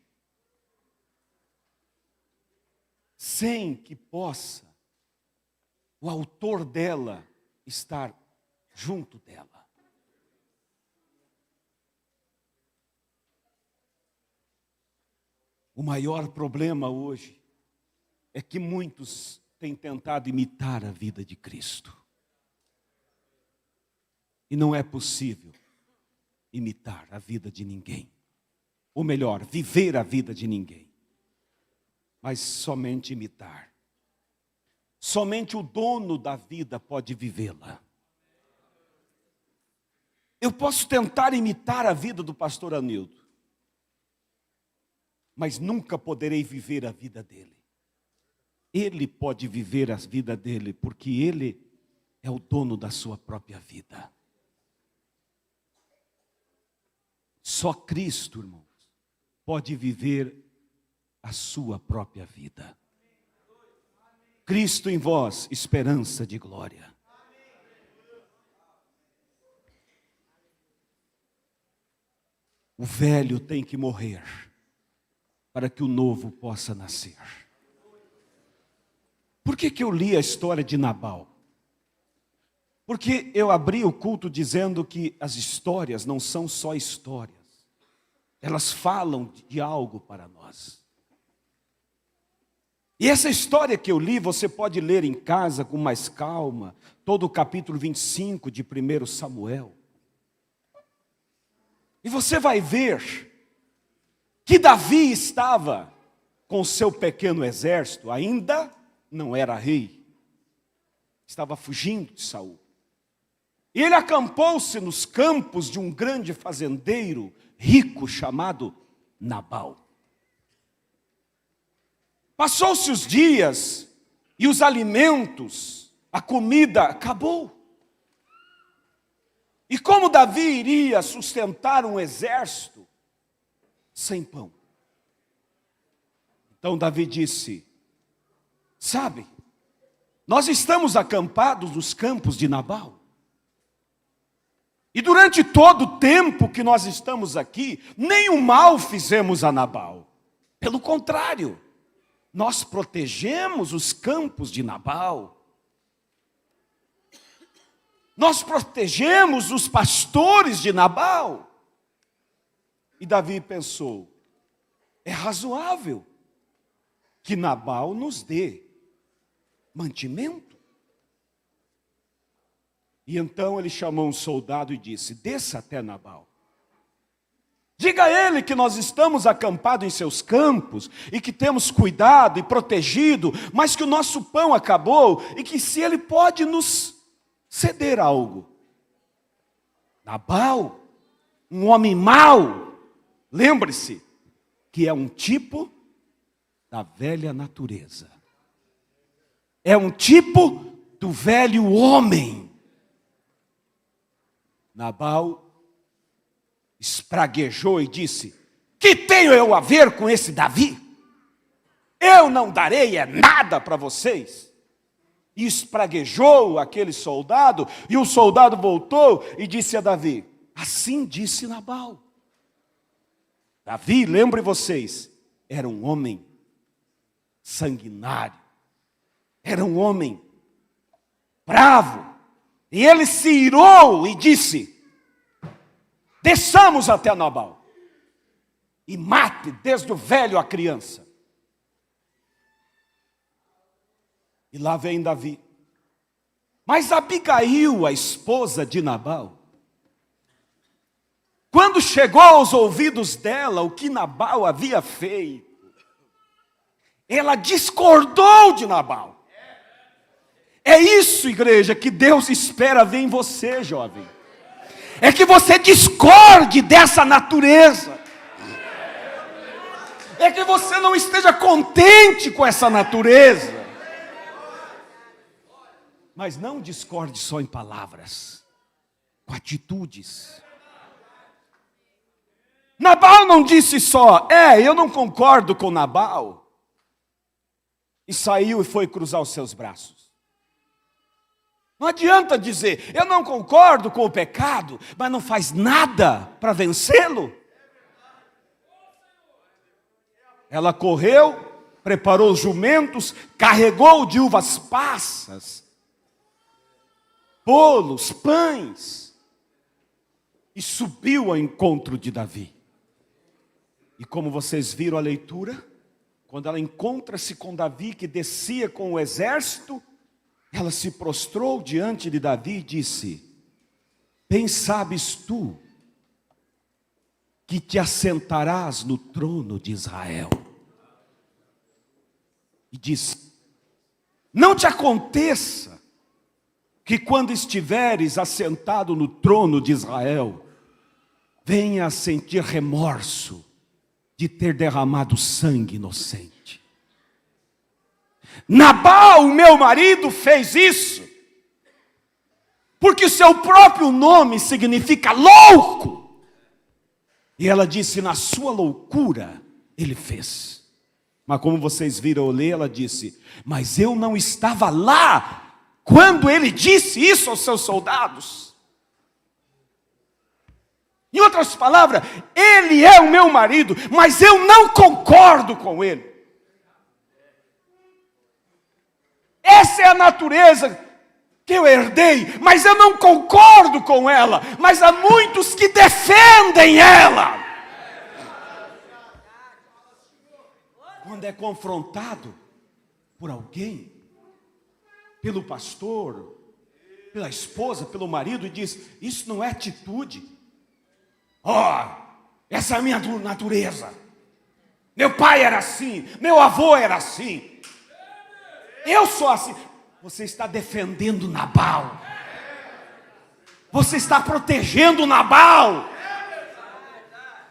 sem que possa o autor dela estar junto dela. O maior problema hoje é que muitos têm tentado imitar a vida de Cristo. E não é possível imitar a vida de ninguém. Ou melhor, viver a vida de ninguém. Mas somente imitar. Somente o dono da vida pode vivê-la. Eu posso tentar imitar a vida do pastor Anildo, mas nunca poderei viver a vida dele. Ele pode viver a vida dele, porque ele é o dono da sua própria vida. Só Cristo, irmãos, pode viver a sua própria vida. Cristo em vós, esperança de glória. O velho tem que morrer para que o novo possa nascer. Por que eu li a história de Nabal? Porque eu abri o culto dizendo que as histórias não são só histórias. Elas falam de algo para nós. E essa história que eu li, você pode ler em casa com mais calma, todo o capítulo 25 de 1 Samuel. E você vai ver que Davi estava com o seu pequeno exército, ainda não era rei, estava fugindo de Saul. E ele acampou-se nos campos de um grande fazendeiro rico chamado Nabal. Passou-se os dias e os alimentos, a comida acabou. E como Davi iria sustentar um exército sem pão? Então Davi disse: sabe, nós estamos acampados nos campos de Nabal. E durante todo o tempo que nós estamos aqui, nenhum mal fizemos a Nabal. Pelo contrário, nós protegemos os campos de Nabal. Nós protegemos os pastores de Nabal. E Davi pensou: é razoável que Nabal nos dê mantimento. E então ele chamou um soldado e disse: desça até Nabal. Diga a ele que nós estamos acampados em seus campos e que temos cuidado e protegido, mas que o nosso pão acabou e que se ele pode nos ceder algo. Nabal, um homem mau, lembre-se que é um tipo da velha natureza. É um tipo do velho homem. Nabal espraguejou e disse: que tenho eu a ver com esse Davi? Eu não darei nada para vocês. E espraguejou aquele soldado, e o soldado voltou e disse a Davi: assim disse Nabal. Davi, lembre vocês, era um homem sanguinário, era um homem bravo, e ele se irou e disse: desçamos até Nabal e mate desde o velho à criança. E lá vem Davi. Mas Abigail, a esposa de Nabal, quando chegou aos ouvidos dela o que Nabal havia feito, ela discordou de Nabal. É isso, igreja, que Deus espera ver em você, jovem. É que você discorde dessa natureza. É que você não esteja contente com essa natureza. Mas não discorde só em palavras, com atitudes. Nabal não disse só, eu não concordo com Nabal, e saiu e foi cruzar os seus braços. Não adianta dizer, eu não concordo com o pecado, mas não faz nada para vencê-lo. Ela correu, preparou os jumentos, carregou de uvas passas, bolos, pães, e subiu ao encontro de Davi. E como vocês viram a leitura, quando ela encontra-se com Davi, que descia com o exército, ela se prostrou diante de Davi e disse, bem sabes tu, que te assentarás no trono de Israel. E disse, não te aconteça, que quando estiveres assentado no trono de Israel, venha a sentir remorso de ter derramado sangue inocente. Nabal, meu marido, fez isso, porque o seu próprio nome significa louco. E ela disse, na sua loucura, ele fez. Mas como vocês viram eu ler, ela disse, mas eu não estava lá, quando ele disse isso aos seus soldados. Em outras palavras, ele é o meu marido, mas eu não concordo com ele. Essa é a natureza que eu herdei, mas eu não concordo com ela. Mas há muitos que defendem ela. Quando é confrontado por alguém, pelo pastor, pela esposa, pelo marido, e diz, isso não é atitude. Essa é a minha natureza. Meu pai era assim, meu avô era assim. Eu sou assim. Você está defendendo Nabal. Você está protegendo Nabal.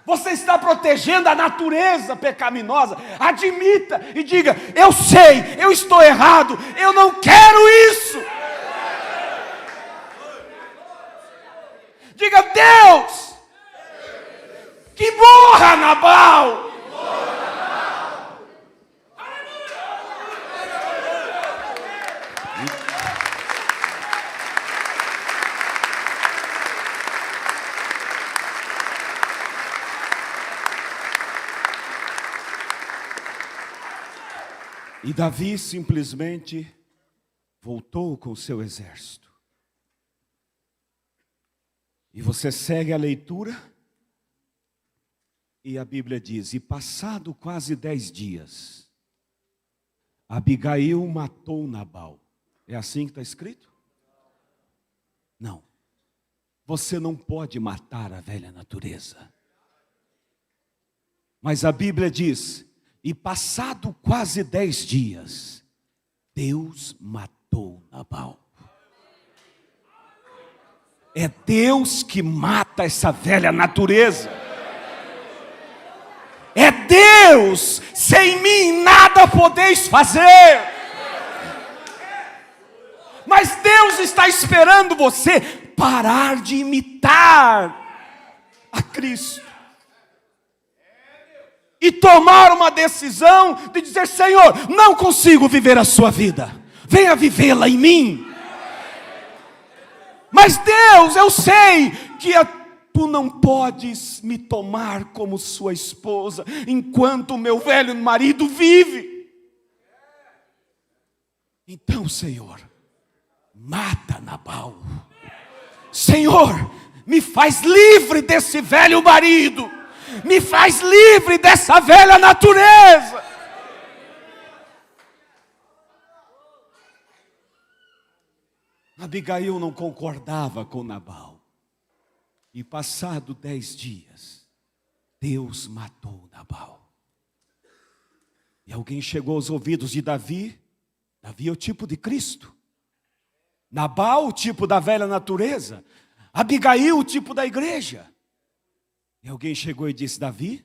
Você está protegendo a natureza pecaminosa. Admita e diga, eu sei, eu estou errado, eu não quero isso. Diga, Deus, que morra Nabal. E Davi simplesmente voltou com o seu exército. E você segue a leitura, e a Bíblia diz, e passado quase 10 dias, Abigail matou Nabal. É assim que está escrito? Não. Você não pode matar a velha natureza. Mas a Bíblia diz, e passado quase 10 dias, Deus matou Nabal. É Deus que mata essa velha natureza. É Deus, sem mim nada podeis fazer. Mas Deus está esperando você parar de imitar a Cristo. E tomar uma decisão de dizer, Senhor, não consigo viver a sua vida. Venha vivê-la em mim. Mas Deus, eu sei que tu não podes me tomar como sua esposa, enquanto o meu velho marido vive. Então, Senhor, mata Nabal. Senhor, me faz livre desse velho marido. Me faz livre dessa velha natureza. Abigail não concordava com Nabal. E passado 10 dias, Deus matou Nabal. E alguém chegou aos ouvidos de Davi. Davi é o tipo de Cristo. Nabal, o tipo da velha natureza. Abigail, o tipo da igreja. E alguém chegou e disse: Davi,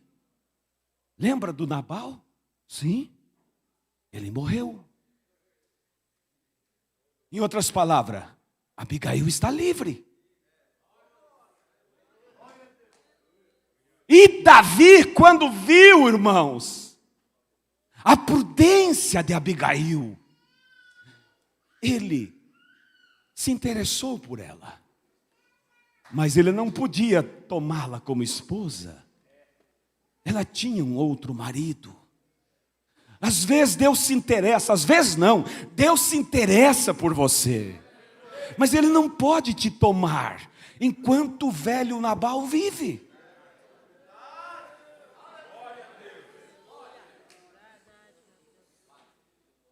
lembra do Nabal? Sim, ele morreu. Em outras palavras, Abigail está livre. E Davi, quando viu, irmãos, a prudência de Abigail, ele se interessou por ela. Mas ele não podia tomá-la como esposa. Ela tinha um outro marido. Às vezes Deus se interessa, às vezes não. Deus se interessa por você. Mas Ele não pode te tomar enquanto o velho Nabal vive.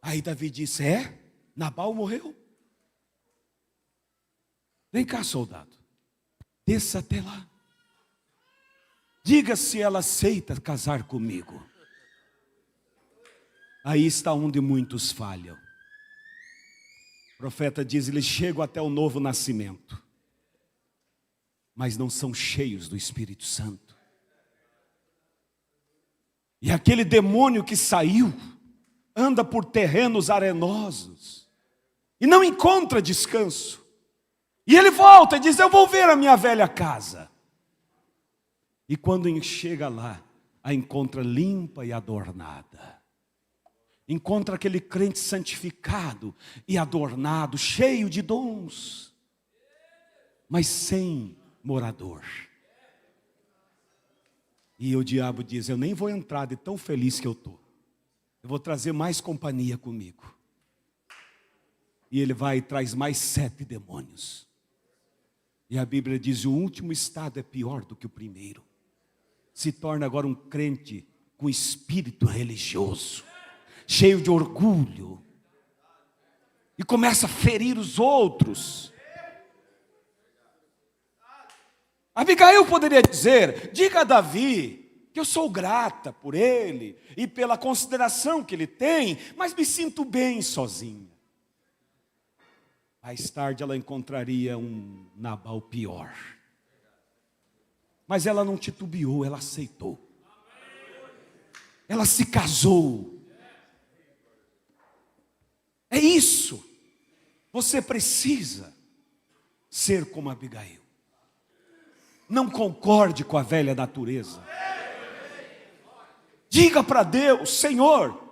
Aí Davi disse: Nabal morreu? Vem cá, soldado. Desça até lá. Diga se ela aceita casar comigo. Aí está onde muitos falham. O profeta diz: eles chegam até o novo nascimento, mas não são cheios do Espírito Santo. E aquele demônio que saiu, anda por terrenos arenosos, e não encontra descanso. E ele volta e diz: eu vou ver a minha velha casa. E quando chega lá, a encontra limpa e adornada. Encontra aquele crente santificado e adornado, cheio de dons, mas sem morador. E o diabo diz: eu nem vou entrar de tão feliz que eu estou. Eu vou trazer mais companhia comigo. E ele vai e traz mais 7 demônios. E a Bíblia diz: o último estado é pior do que o primeiro. Se torna agora um crente com espírito religioso, cheio de orgulho, e começa a ferir os outros. Abigail poderia dizer: diga a Davi que eu sou grata por ele e pela consideração que ele tem, mas me sinto bem sozinha. Mais tarde ela encontraria um Nabal pior. Mas ela não titubeou, ela aceitou. Ela se casou. É isso. Você precisa ser como Abigail. Não concorde com a velha natureza. Diga para Deus: Senhor,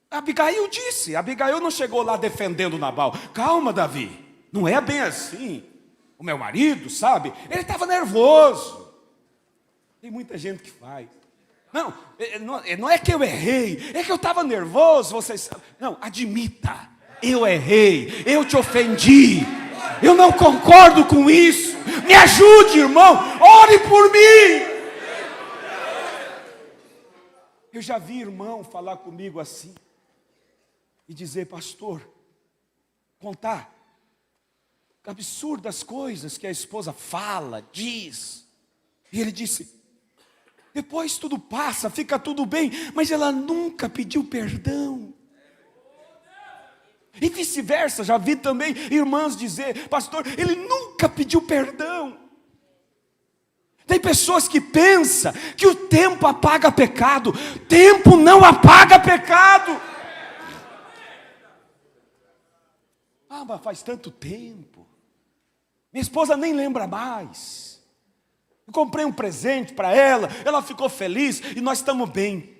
Abigail disse. Abigail não chegou lá defendendo Nabal. Calma, Davi, não é bem assim. O meu marido, sabe, ele estava nervoso. Tem muita gente que faz. Não é que eu errei, é que eu estava nervoso, vocês sabem. Não, admita: eu errei, eu te ofendi, eu não concordo com isso. Me ajude, irmão, ore por mim. Eu já vi irmão falar comigo assim e dizer: pastor, contar absurdas coisas que a esposa fala, diz. E ele disse: depois tudo passa, fica tudo bem, mas ela nunca pediu perdão. E vice-versa, já vi também irmãs dizer: pastor, ele nunca pediu perdão. Tem pessoas que pensam que o tempo apaga pecado. Tempo não apaga pecado. Ah, mas faz tanto tempo. Minha esposa nem lembra mais. Eu comprei um presente para ela, ela ficou feliz e nós estamos bem.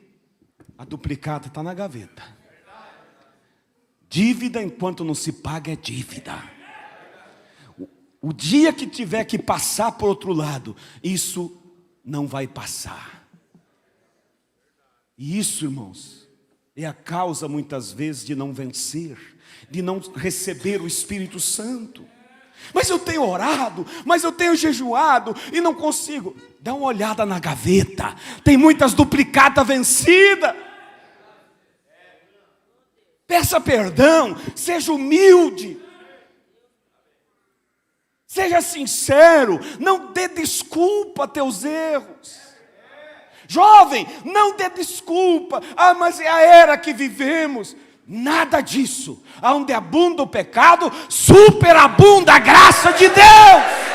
A duplicata está na gaveta. Dívida enquanto não se paga é dívida. O dia que tiver que passar por outro lado, isso não vai passar. E isso, irmãos, é a causa muitas vezes de não vencer, de não receber o Espírito Santo. Mas eu tenho orado, mas eu tenho jejuado e não consigo. Dá uma olhada na gaveta, tem muitas duplicatas vencidas. Peça perdão, seja humilde. Seja sincero, não dê desculpa a teus erros. Jovem, não dê desculpa. Ah, mas é a era que vivemos. Nada disso. Onde abunda o pecado, superabunda a graça de Deus.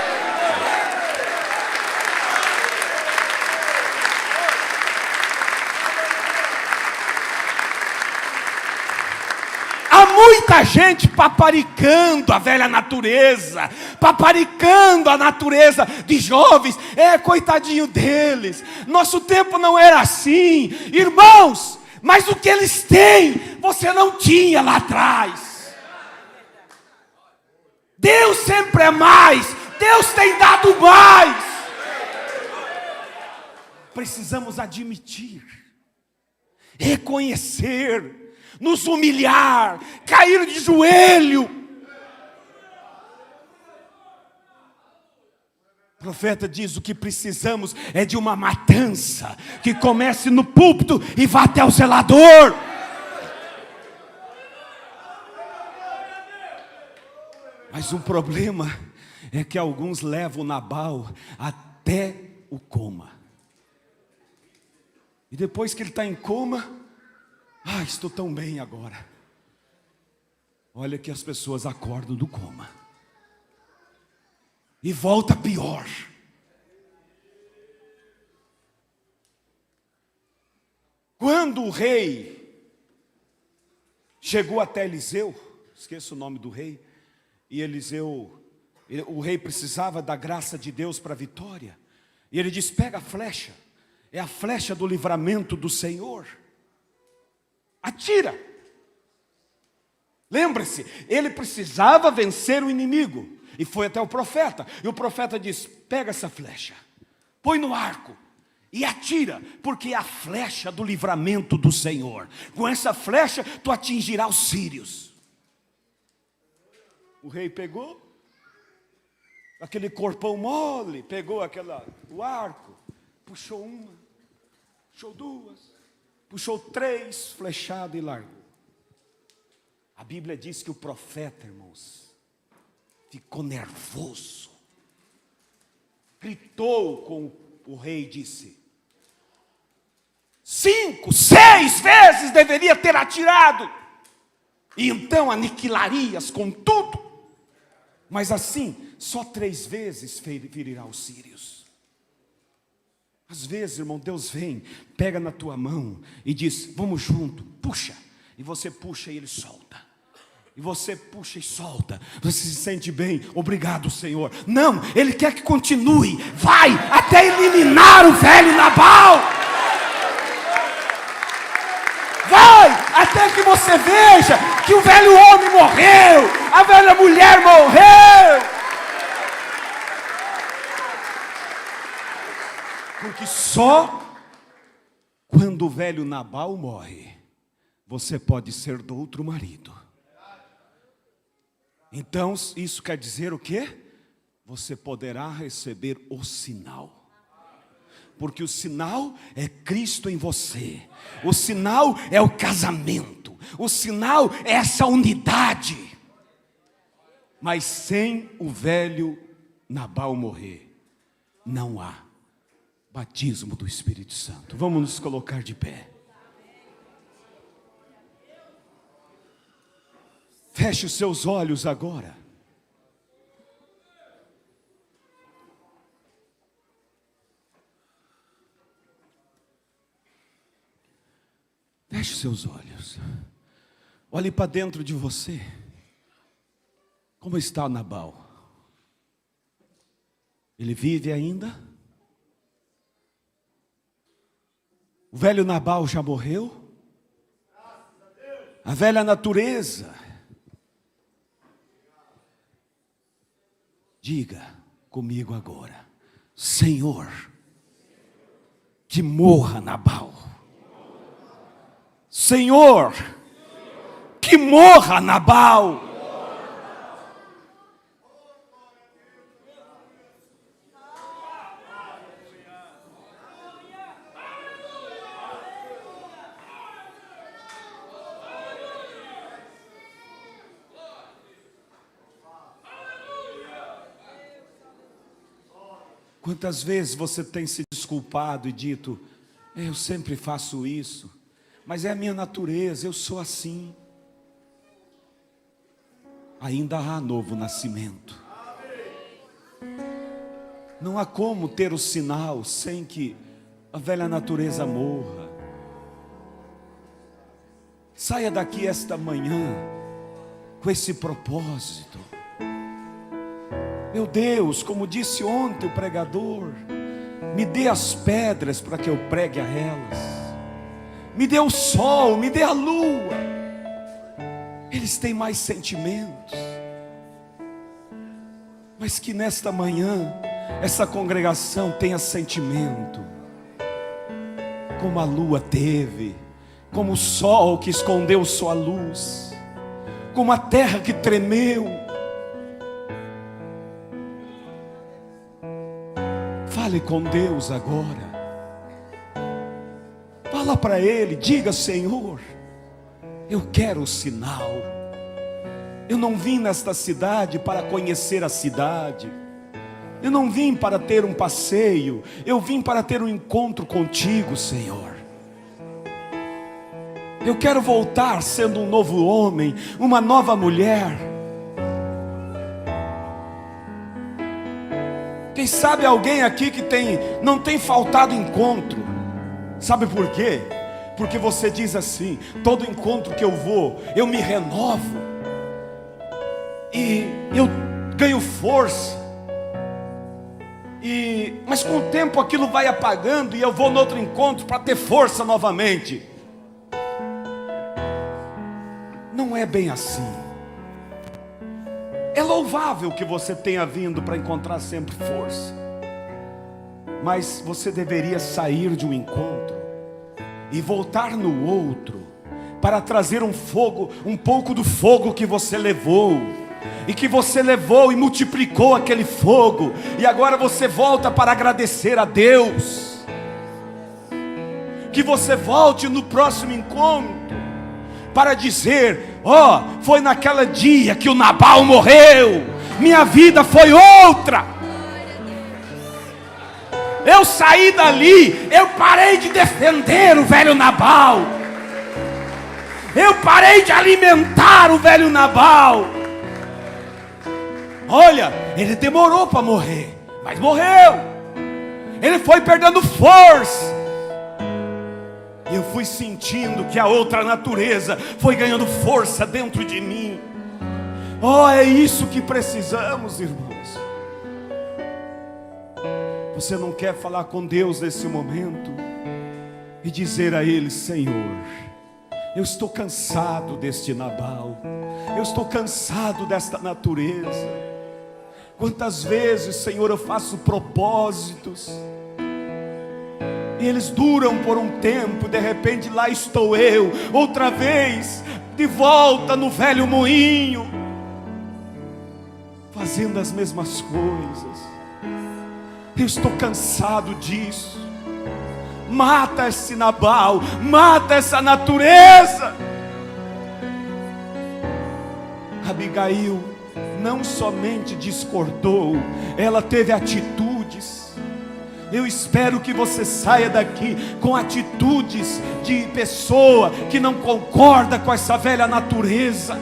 Há muita gente paparicando a velha natureza, paparicando a natureza de jovens. Coitadinho deles, nosso tempo não era assim. Irmãos, mas o que eles têm, você não tinha lá atrás. Deus sempre é mais, Deus tem dado mais. Precisamos admitir, reconhecer, nos humilhar, cair de joelho. O profeta diz: o que precisamos é de uma matança que comece no púlpito e vá até o zelador. Mas o problema é que alguns levam Nabal até o coma. E depois que ele está em coma, estou tão bem agora. Olha que as pessoas acordam do coma e volta pior. Quando o rei chegou até Eliseu, esqueço o nome do rei, e o rei precisava da graça de Deus para a vitória, e ele diz: pega a flecha, é a flecha do livramento do Senhor. Atira. Lembre-se, ele precisava vencer o inimigo. E foi até o profeta. E o profeta diz: pega essa flecha, põe no arco e atira, porque é a flecha do livramento do Senhor. Com essa flecha tu atingirás os sírios. O rei pegou aquele corpão mole, pegou o arco, puxou uma, puxou duas, puxou 3 flechadas e largou. A Bíblia diz que o profeta, irmãos, ficou nervoso, gritou com o rei e disse: 5, 6 vezes deveria ter atirado, e então aniquilarias com tudo. Mas assim, só 3 vezes ferirá os sírios. Às vezes, irmão, Deus vem, pega na tua mão e diz: vamos junto, puxa. E você puxa e ele solta. E você puxa e solta. Você se sente bem, obrigado, Senhor. Não, ele quer que continue. Vai até eliminar o velho Nabal. Vai até que você veja que o velho homem morreu, a velha mulher morreu. Porque só quando o velho Nabal morre, você pode ser do outro marido. Então isso quer dizer o quê? Você poderá receber o sinal. Porque o sinal é Cristo em você. O sinal é o casamento. O sinal é essa unidade. Mas sem o velho Nabal morrer, não há batismo do Espírito Santo. Vamos nos colocar de pé. Feche os seus olhos agora. Feche os seus olhos. Olhe para dentro de você. Como está Nabal? Ele vive ainda? O velho Nabal já morreu? A velha natureza. Diga comigo agora: Senhor, que morra Nabal. Senhor, que morra Nabal. Quantas vezes você tem se desculpado e dito: eu sempre faço isso, mas é a minha natureza, eu sou assim. Ainda há novo nascimento. Não há como ter o sinal sem que a velha natureza morra. Saia daqui esta manhã com esse propósito. Meu Deus, como disse ontem o pregador, me dê as pedras para que eu pregue a elas. Me dê o sol, me dê a lua. Eles têm mais sentimentos. Mas que nesta manhã essa congregação tenha sentimento, como a lua teve, como o sol que escondeu sua luz, como a terra que tremeu. Fale com Deus agora. Fala para Ele, diga: Senhor, eu quero o sinal. Eu não vim nesta cidade para conhecer a cidade. Eu não vim para ter um passeio. Eu vim para ter um encontro contigo, Senhor. Eu quero voltar sendo um novo homem, uma nova mulher. Quem sabe alguém aqui que não tem faltado encontro. Sabe por quê? Porque você diz assim: todo encontro que eu vou, eu me renovo. E eu ganho força. Mas com o tempo aquilo vai apagando e eu vou no outro encontro para ter força novamente. Não é bem assim. É louvável que você tenha vindo para encontrar sempre força, mas você deveria sair de um encontro e voltar no outro para trazer um pouco do fogo que você levou. E que você levou e multiplicou aquele fogo. E agora você volta para agradecer a Deus. Que você volte no próximo encontro para dizer: ó, foi naquele dia que o Nabal morreu, minha vida foi outra. Eu saí dali, eu parei de defender o velho Nabal. Eu parei de alimentar o velho Nabal. Olha, ele demorou para morrer, mas morreu. Ele foi perdendo força. E eu fui sentindo que a outra natureza foi ganhando força dentro de mim. Oh, é isso que precisamos, irmãos. Você não quer falar com Deus nesse momento e dizer a Ele: Senhor, eu estou cansado deste Nabal. Eu estou cansado desta natureza. Quantas vezes, Senhor, eu faço propósitos e eles duram por um tempo. De repente lá estou eu, outra vez, de volta no velho moinho, fazendo as mesmas coisas. Eu estou cansado disso. Mata esse Nabal, mata essa natureza. Abigail não somente discordou, ela teve atitudes. Eu espero que você saia daqui com atitudes de pessoa que não concorda com essa velha natureza.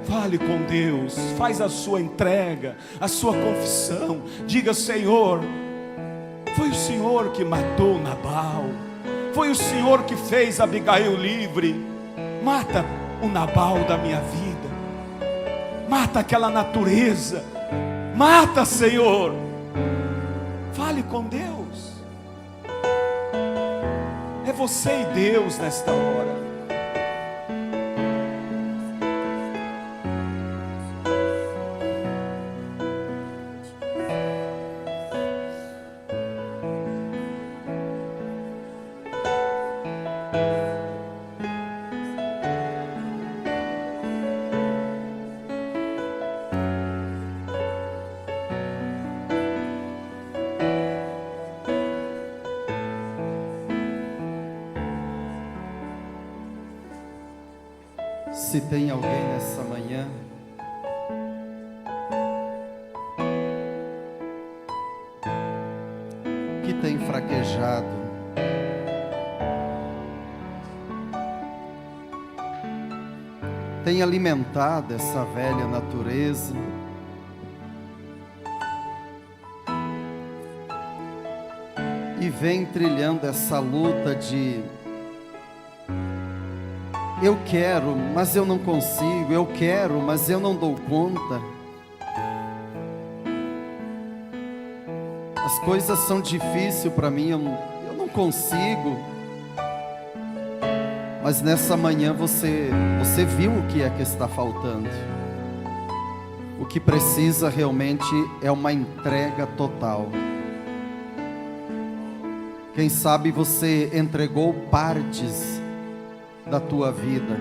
Fale com Deus, faz a sua entrega, a sua confissão. Diga: Senhor, foi o Senhor que matou Nabal. Foi o Senhor que fez Abigail livre. Mata o Nabal da minha vida. Mata aquela natureza. Mata, Senhor. Fale com Deus. É você e Deus nesta hora. Se tem alguém nessa manhã tem alimentado essa velha natureza. E vem trilhando essa luta de eu quero, mas eu não consigo, eu quero, mas eu não dou conta. As coisas são difíceis para mim, eu não consigo. Mas nessa manhã você viu o que é que está faltando. O que precisa realmente é uma entrega total. Quem sabe você entregou partes da tua vida.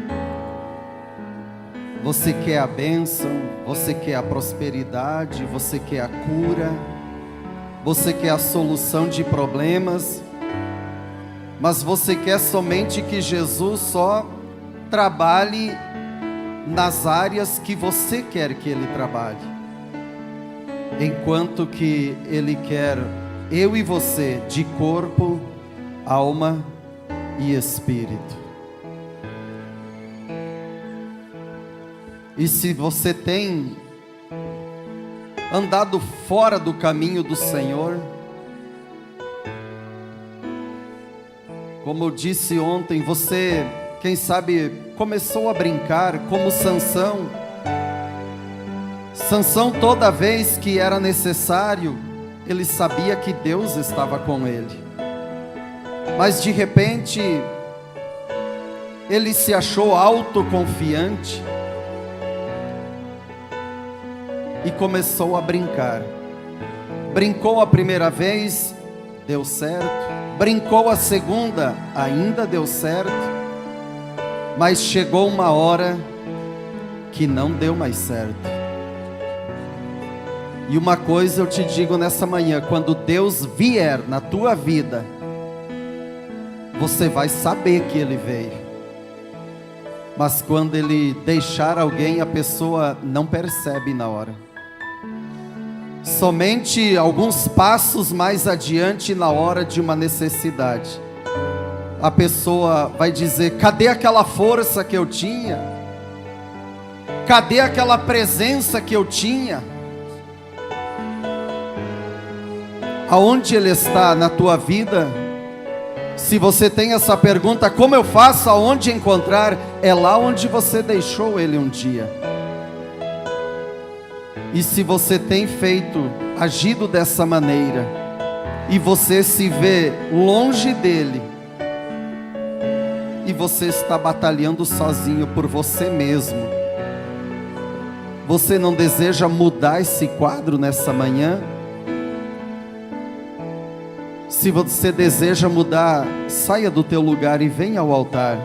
Você quer a bênção, você quer a prosperidade, você quer a cura, você quer a solução de problemas, mas você quer somente que Jesus só trabalhe nas áreas que você quer que Ele trabalhe, enquanto que Ele quer eu e você de corpo, alma e espírito. E se você tem andado fora do caminho do Senhor, como eu disse ontem, você, quem sabe, começou a brincar como Sansão. Sansão, toda vez que era necessário, ele sabia que Deus estava com ele. Mas de repente, ele se achou autoconfiante e começou a brincar. Brincou a primeira vez, deu certo. Brincou a segunda, ainda deu certo. Mas chegou uma hora que não deu mais certo. E uma coisa eu te digo nessa manhã: quando Deus vier na tua vida, você vai saber que Ele veio. Mas quando Ele deixar alguém, a pessoa não percebe na hora. Somente alguns passos mais adiante, na hora de uma necessidade, a pessoa vai dizer: cadê aquela força que eu tinha? Cadê aquela presença que eu tinha? Aonde Ele está na tua vida? Se você tem essa pergunta, como eu faço, aonde encontrar? É lá onde você deixou Ele um dia. E se você tem agido dessa maneira, e você se vê longe dEle, e você está batalhando sozinho por você mesmo, você não deseja mudar esse quadro nessa manhã? Se você deseja mudar, saia do teu lugar e venha ao altar.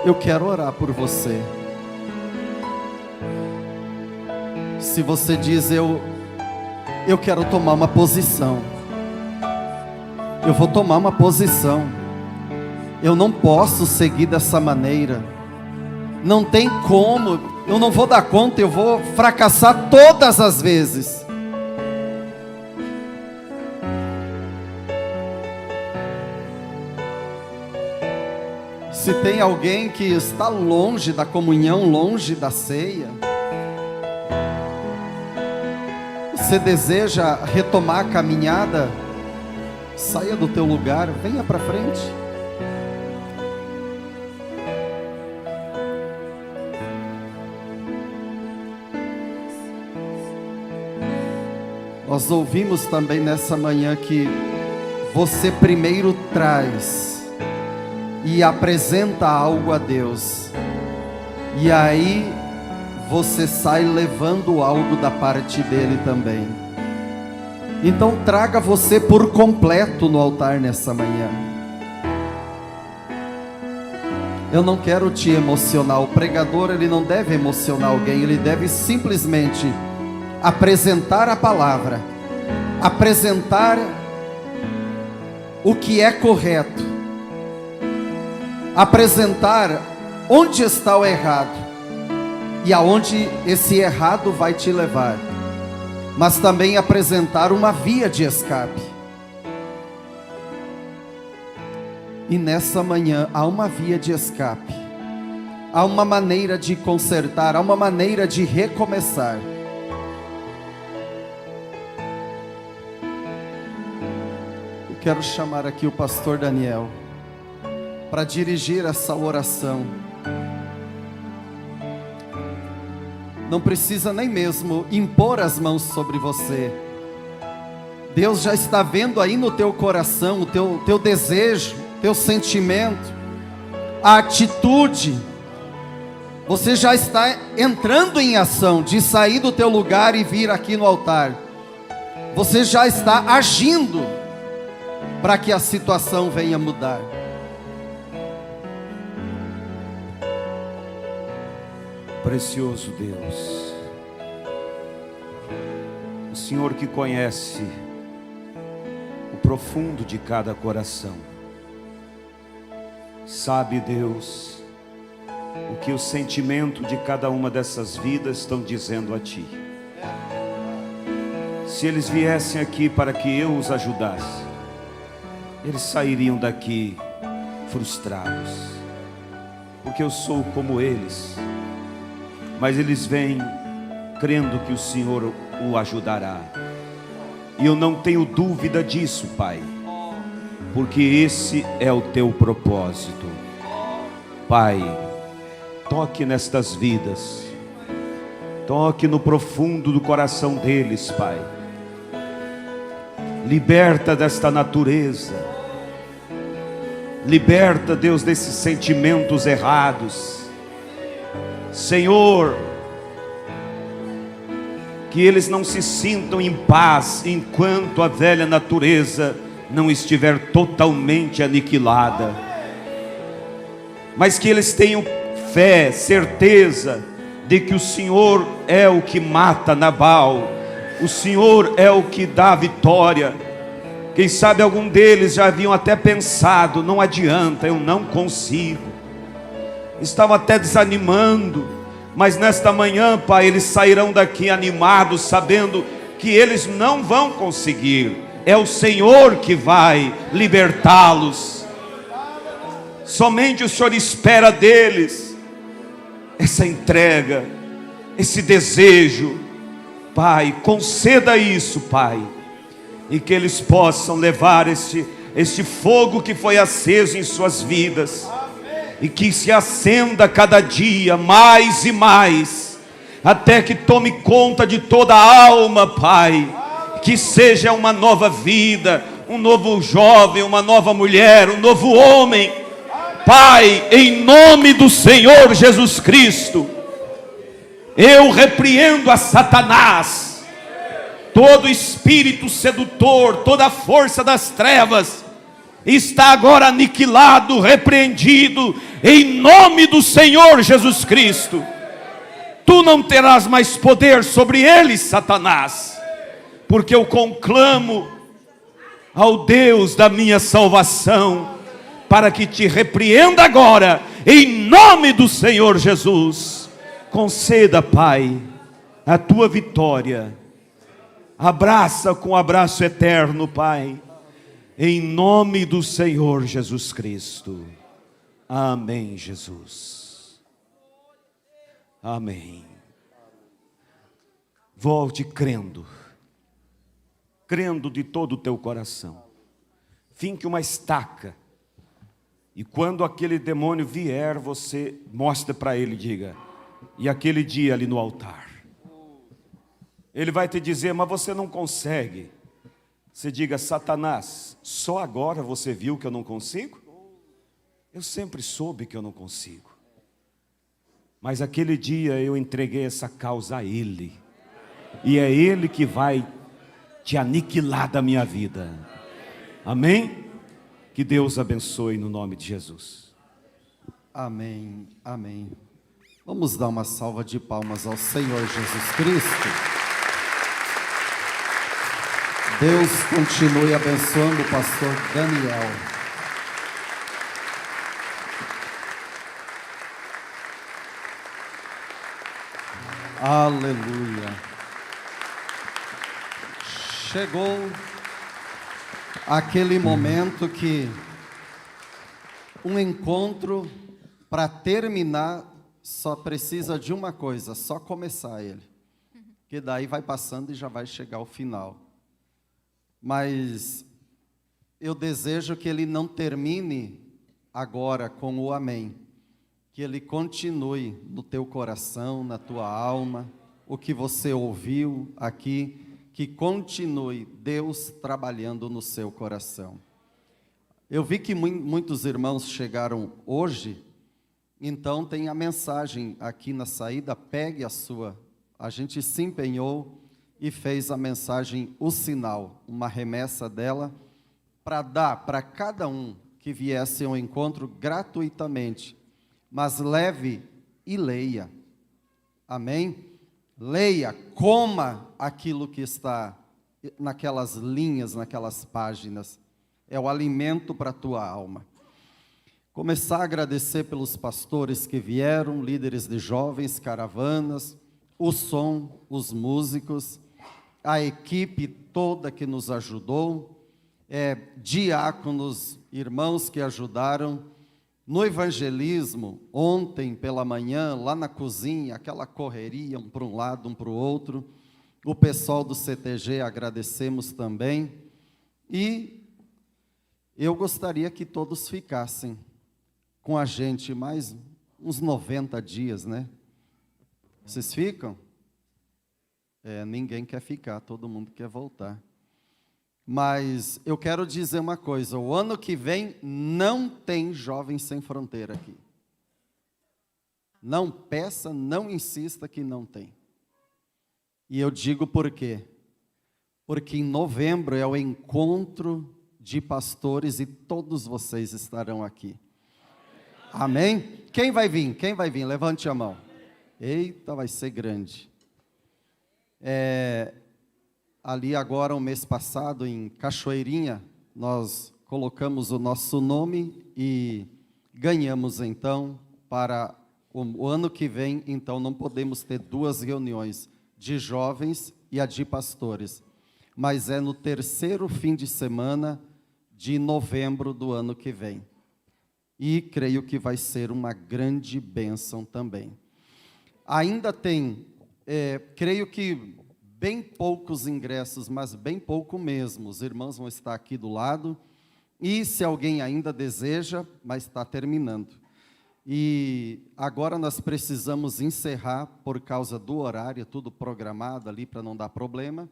Eu quero orar por você. Se você diz: eu quero tomar uma posição, eu vou tomar uma posição, eu não posso seguir dessa maneira, não tem como, eu não vou dar conta, eu vou fracassar todas as vezes. Se tem alguém que está longe da comunhão, longe da ceia, você deseja retomar a caminhada, saia do teu lugar, venha para frente. Nós ouvimos também nessa manhã que você primeiro traz e apresenta algo a Deus, e aí você sai levando algo da parte dele também. Então traga você por completo no altar nessa manhã. Eu não quero te emocionar. O pregador, ele não deve emocionar alguém, ele deve simplesmente apresentar a palavra, apresentar o que é correto, apresentar onde está o errado e aonde esse errado vai te levar, mas também apresentar uma via de escape. E nessa manhã há uma via de escape, há uma maneira de consertar, há uma maneira de recomeçar. Eu quero chamar aqui o pastor Daniel para dirigir essa oração. Não precisa nem mesmo impor as mãos sobre você. Deus já está vendo aí no teu coração o teu desejo, teu sentimento, a atitude. Você já está entrando em ação de sair do teu lugar e vir aqui no altar. Você já está agindo para que a situação venha mudar. Precioso Deus, o Senhor que conhece o profundo de cada coração, sabe, Deus, o que o sentimento de cada uma dessas vidas estão dizendo a Ti. Se eles viessem aqui para que eu os ajudasse, eles sairiam daqui frustrados, porque eu sou como eles. Mas eles vêm crendo que o Senhor o ajudará. E eu não tenho dúvida disso, Pai, porque esse é o teu propósito. Pai, toque nestas vidas, toque no profundo do coração deles, Pai. Liberta desta natureza, liberta, Deus, desses sentimentos errados. Senhor, que eles não se sintam em paz enquanto a velha natureza não estiver totalmente aniquilada, mas que eles tenham fé, certeza de que o Senhor é o que mata Nabal, o Senhor é o que dá a vitória. Quem sabe algum deles já haviam até pensado: não adianta, eu não consigo. Estavam até desanimando, mas nesta manhã, Pai, eles sairão daqui animados, sabendo que eles não vão conseguir. É o Senhor que vai libertá-los. Somente o Senhor espera deles essa entrega, esse desejo. Pai, conceda isso, Pai, e que eles possam levar este fogo que foi aceso em suas vidas, e que se acenda cada dia mais e mais, até que tome conta de toda a alma, Pai. Que seja uma nova vida, um novo jovem, uma nova mulher, um novo homem, Pai, em nome do Senhor Jesus Cristo. Eu repreendo a Satanás, todo espírito sedutor, toda a força das trevas está agora aniquilado, repreendido, em nome do Senhor Jesus Cristo. Tu não terás mais poder sobre eles, Satanás, porque eu conclamo ao Deus da minha salvação, para que te repreenda agora, em nome do Senhor Jesus. Conceda, Pai, a tua vitória. Abraça com um abraço eterno, Pai, em nome do Senhor Jesus Cristo. Amém, Jesus. Amém. Volte crendo, crendo de todo o teu coração. Finque uma estaca, e quando aquele demônio vier, você mostre para ele, diga: e aquele dia ali no altar. Ele vai te dizer: mas você não consegue. Você diga: Satanás, só agora você viu que eu não consigo? Eu sempre soube que eu não consigo, mas aquele dia eu entreguei essa causa a Ele, e é Ele que vai te aniquilar da minha vida. Amém? Que Deus abençoe no nome de Jesus. Amém, amém. Vamos dar uma salva de palmas ao Senhor Jesus Cristo. Deus continue abençoando o pastor Daniel. Aleluia. Chegou aquele momento que Um encontro, para terminar, só precisa de uma coisa, só começar ele. Que daí vai passando e já vai chegar ao final. Mas eu desejo que ele não termine agora com o amém. Que ele continue no teu coração, na tua alma, o que você ouviu aqui, que continue Deus trabalhando no seu coração. Eu vi que muitos irmãos chegaram hoje, então tem a mensagem aqui na saída, pegue a sua. A gente se empenhou e fez a mensagem, o sinal, uma remessa dela, para dar para cada um que viesse ao encontro gratuitamente, mas leve e leia. Amém? Leia, coma aquilo que está naquelas linhas, naquelas páginas. É o alimento para a tua alma. Começar a agradecer pelos pastores que vieram, líderes de jovens, caravanas, o som, os músicos, a equipe toda que nos ajudou, diáconos, irmãos que ajudaram, no evangelismo, ontem pela manhã, lá na cozinha, aquela correria, um para um lado, um para o outro, o pessoal do CTG agradecemos também, e eu gostaria que todos ficassem com a gente mais uns 90 dias, né? Vocês ficam? Ninguém quer ficar, todo mundo quer voltar. Mas eu quero dizer uma coisa, o ano que vem não tem Jovens Sem Fronteira aqui. Não peça, não insista que não tem. E eu digo por quê? Porque em novembro é o encontro de pastores e todos vocês estarão aqui. Amém? Quem vai vir? Quem vai vir? Levante a mão. Eita, vai ser grande. Ali agora, o mês passado, em Cachoeirinha, nós colocamos o nosso nome e ganhamos, então, para o ano que vem, então, não podemos ter duas reuniões, de jovens e a de pastores. Mas é no terceiro fim de semana de novembro do ano que vem. E creio que vai ser uma grande bênção também. Ainda tem, creio que bem poucos ingressos, mas bem pouco mesmo. Os irmãos vão estar aqui do lado. E se alguém ainda deseja, mas está terminando. E agora nós precisamos encerrar por causa do horário, tudo programado ali para não dar problema.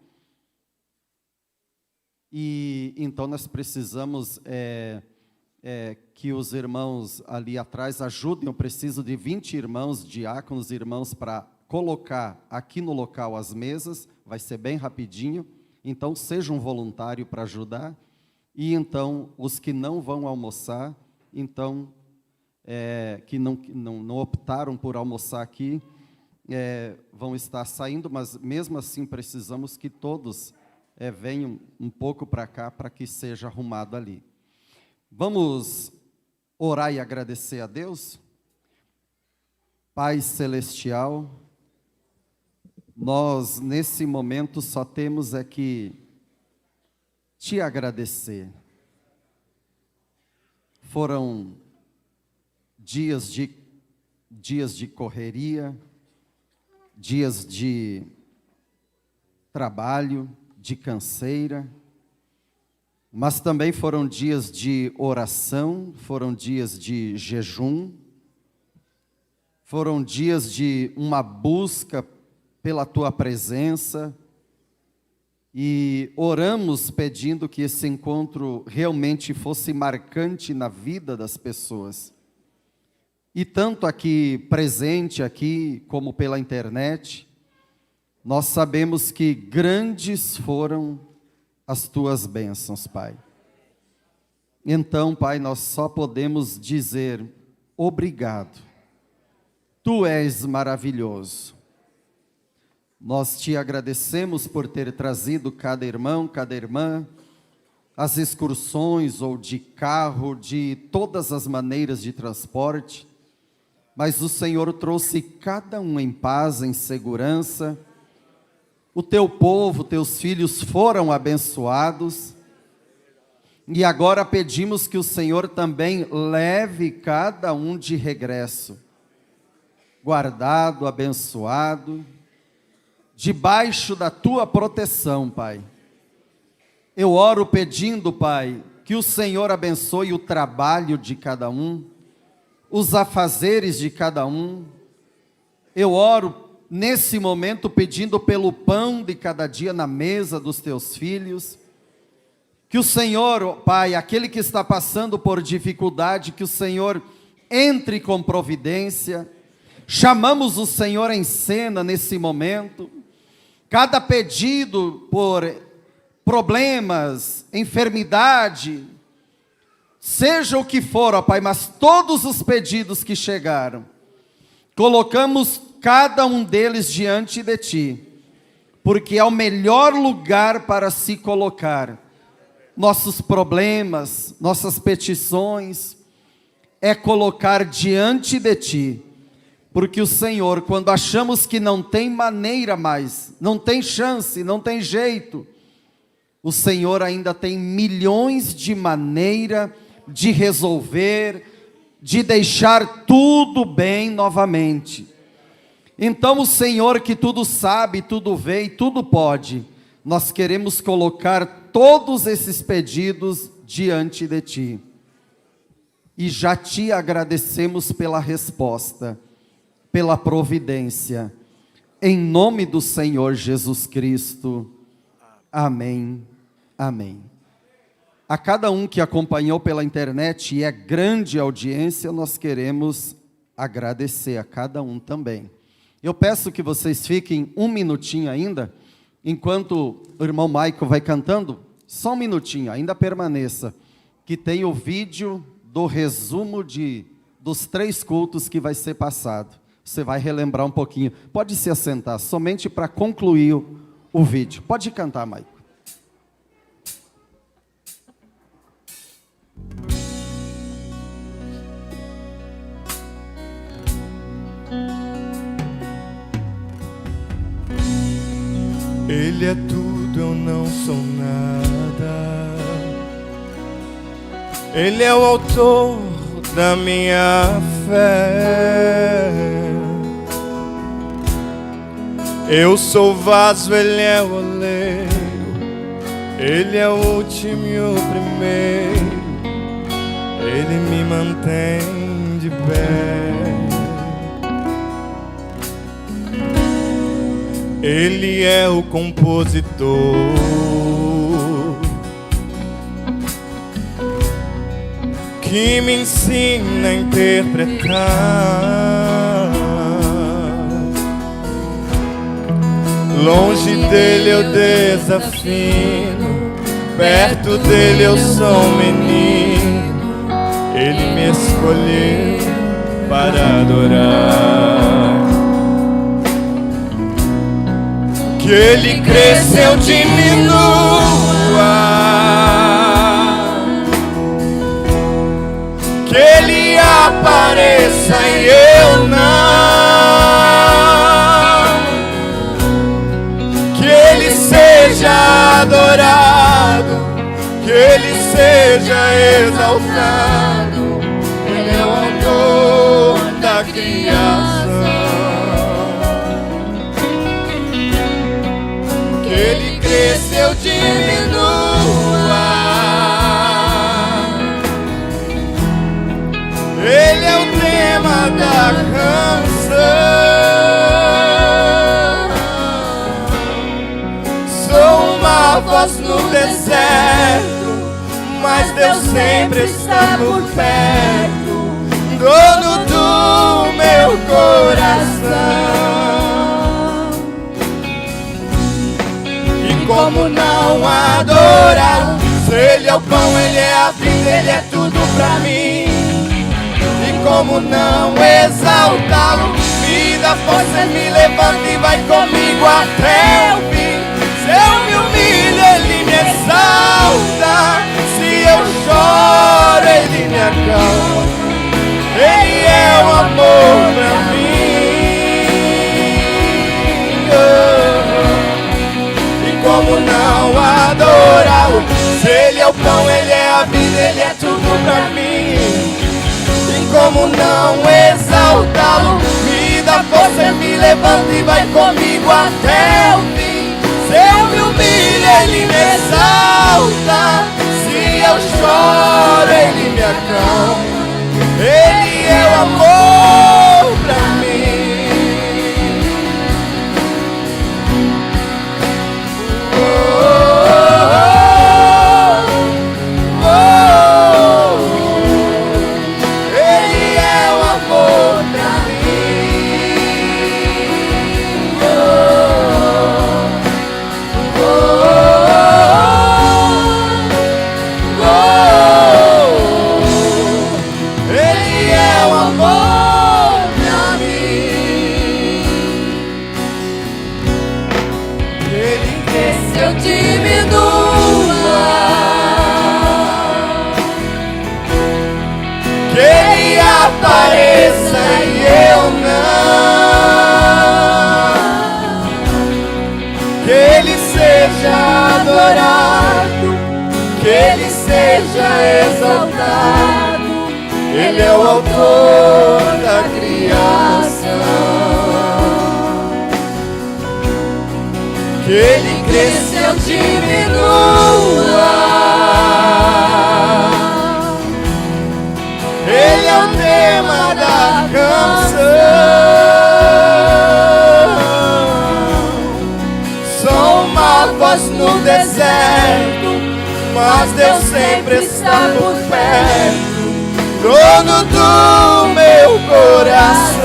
E então nós precisamos que os irmãos ali atrás ajudem. Eu preciso de 20 irmãos, diáconos, irmãos, para colocar aqui no local as mesas. Vai ser bem rapidinho. Então seja um voluntário para ajudar. E então os que não vão almoçar, então que não optaram por almoçar aqui, vão estar saindo, mas mesmo assim precisamos que todos venham um pouco para cá, para que seja arrumado ali. Vamos orar e agradecer a Deus? Pai Celestial, nós nesse momento só temos que te agradecer. Foram dias de correria, dias de trabalho, de canseira, mas também foram dias de oração, foram dias de jejum, foram dias de uma busca pela Tua presença, e oramos pedindo que esse encontro realmente fosse marcante na vida das pessoas. E tanto aqui presente, aqui, como pela internet, nós sabemos que grandes foram as Tuas bênçãos, Pai. Então, Pai, nós só podemos dizer obrigado. Tu és maravilhoso. Nós te agradecemos por ter trazido cada irmão, cada irmã, as excursões ou de carro, de todas as maneiras de transporte, mas o Senhor trouxe cada um em paz, em segurança. O Teu povo, Teus filhos foram abençoados, E agora pedimos que o Senhor também leve cada um de regresso, guardado, abençoado, debaixo da tua proteção, Pai. Eu oro pedindo, Pai, que o Senhor abençoe o trabalho de cada um, os afazeres de cada um. Eu oro nesse momento pedindo pelo pão de cada dia na mesa dos teus filhos. Que o Senhor, Pai, aquele que está passando por dificuldade, que o Senhor entre com providência. Chamamos o Senhor em cena nesse momento. Cada pedido por problemas, enfermidade, seja o que for, ó Pai, mas todos os pedidos que chegaram, colocamos cada um deles diante de Ti, porque é o melhor lugar para se colocar nossos problemas, nossas petições, é colocar diante de Ti, porque o Senhor, quando achamos que não tem maneira mais, não tem chance, não tem jeito, o Senhor ainda tem milhões de maneiras de resolver, de deixar tudo bem novamente. Então o Senhor que tudo sabe, tudo vê e tudo pode, nós queremos colocar todos esses pedidos diante de Ti. E já Te agradecemos pela resposta, pela providência, em nome do Senhor Jesus Cristo, amém, amém. A cada um que acompanhou pela internet, e é grande audiência, nós queremos agradecer a cada um também. Eu peço que vocês fiquem um minutinho ainda, enquanto o irmão Maico vai cantando, só um minutinho, ainda permaneça, que tem o vídeo do resumo dos 3 cultos que vai ser passado. Você vai relembrar um pouquinho. Pode se assentar, somente para concluir o vídeo. Pode cantar, Maico. Ele é tudo, eu não sou nada. Ele é o autor da minha fé. Eu sou o vaso, Ele é o oleiro. Ele é o último e o primeiro. Ele me mantém de pé. Ele é o compositor que me ensina a interpretar. Longe dele eu desafino, perto dele eu sou um menino. Ele me escolheu para adorar. Que Ele cresça, eu diminua. Que Ele apareça e eu não. Que Ele seja adorado, que Ele seja exaltado. Ele é o autor da criação. Que Ele cresça, eu diminua. Ele é o tema da canção. Sou uma voz no deserto, mas Deus sempre está por perto, dono do meu coração. Como não adorar? Se Ele é o pão, Ele é a vida, Ele é tudo pra mim. E como não exaltá-lo? Me dá força, me levanta e vai comigo até o fim. Se eu me humilho, Ele me exalta. Se eu choro, Ele me acalma. Ele é o amor pra mim. Como não adorá-lo? Se Ele é o pão, Ele é a vida, Ele é tudo pra mim. E como não exaltá-lo? Me dá força e me levanta e vai comigo até o fim. Se eu me humilho, Ele me exalta. Se eu choro, Ele me acalma. Ele é o amor pra mim. Ele é o amor pra Ele é o amor pra mim. Ele quer que eu diminua, que Ele apareça e eu não. Que Ele seja adorado, que Ele seja exaltado. Ele é o autor da criação. Que Ele cresça, eu diminua. Ele é o tema da canção. Sou uma voz no deserto, mas Deus sempre está por perto, dono do meu coração.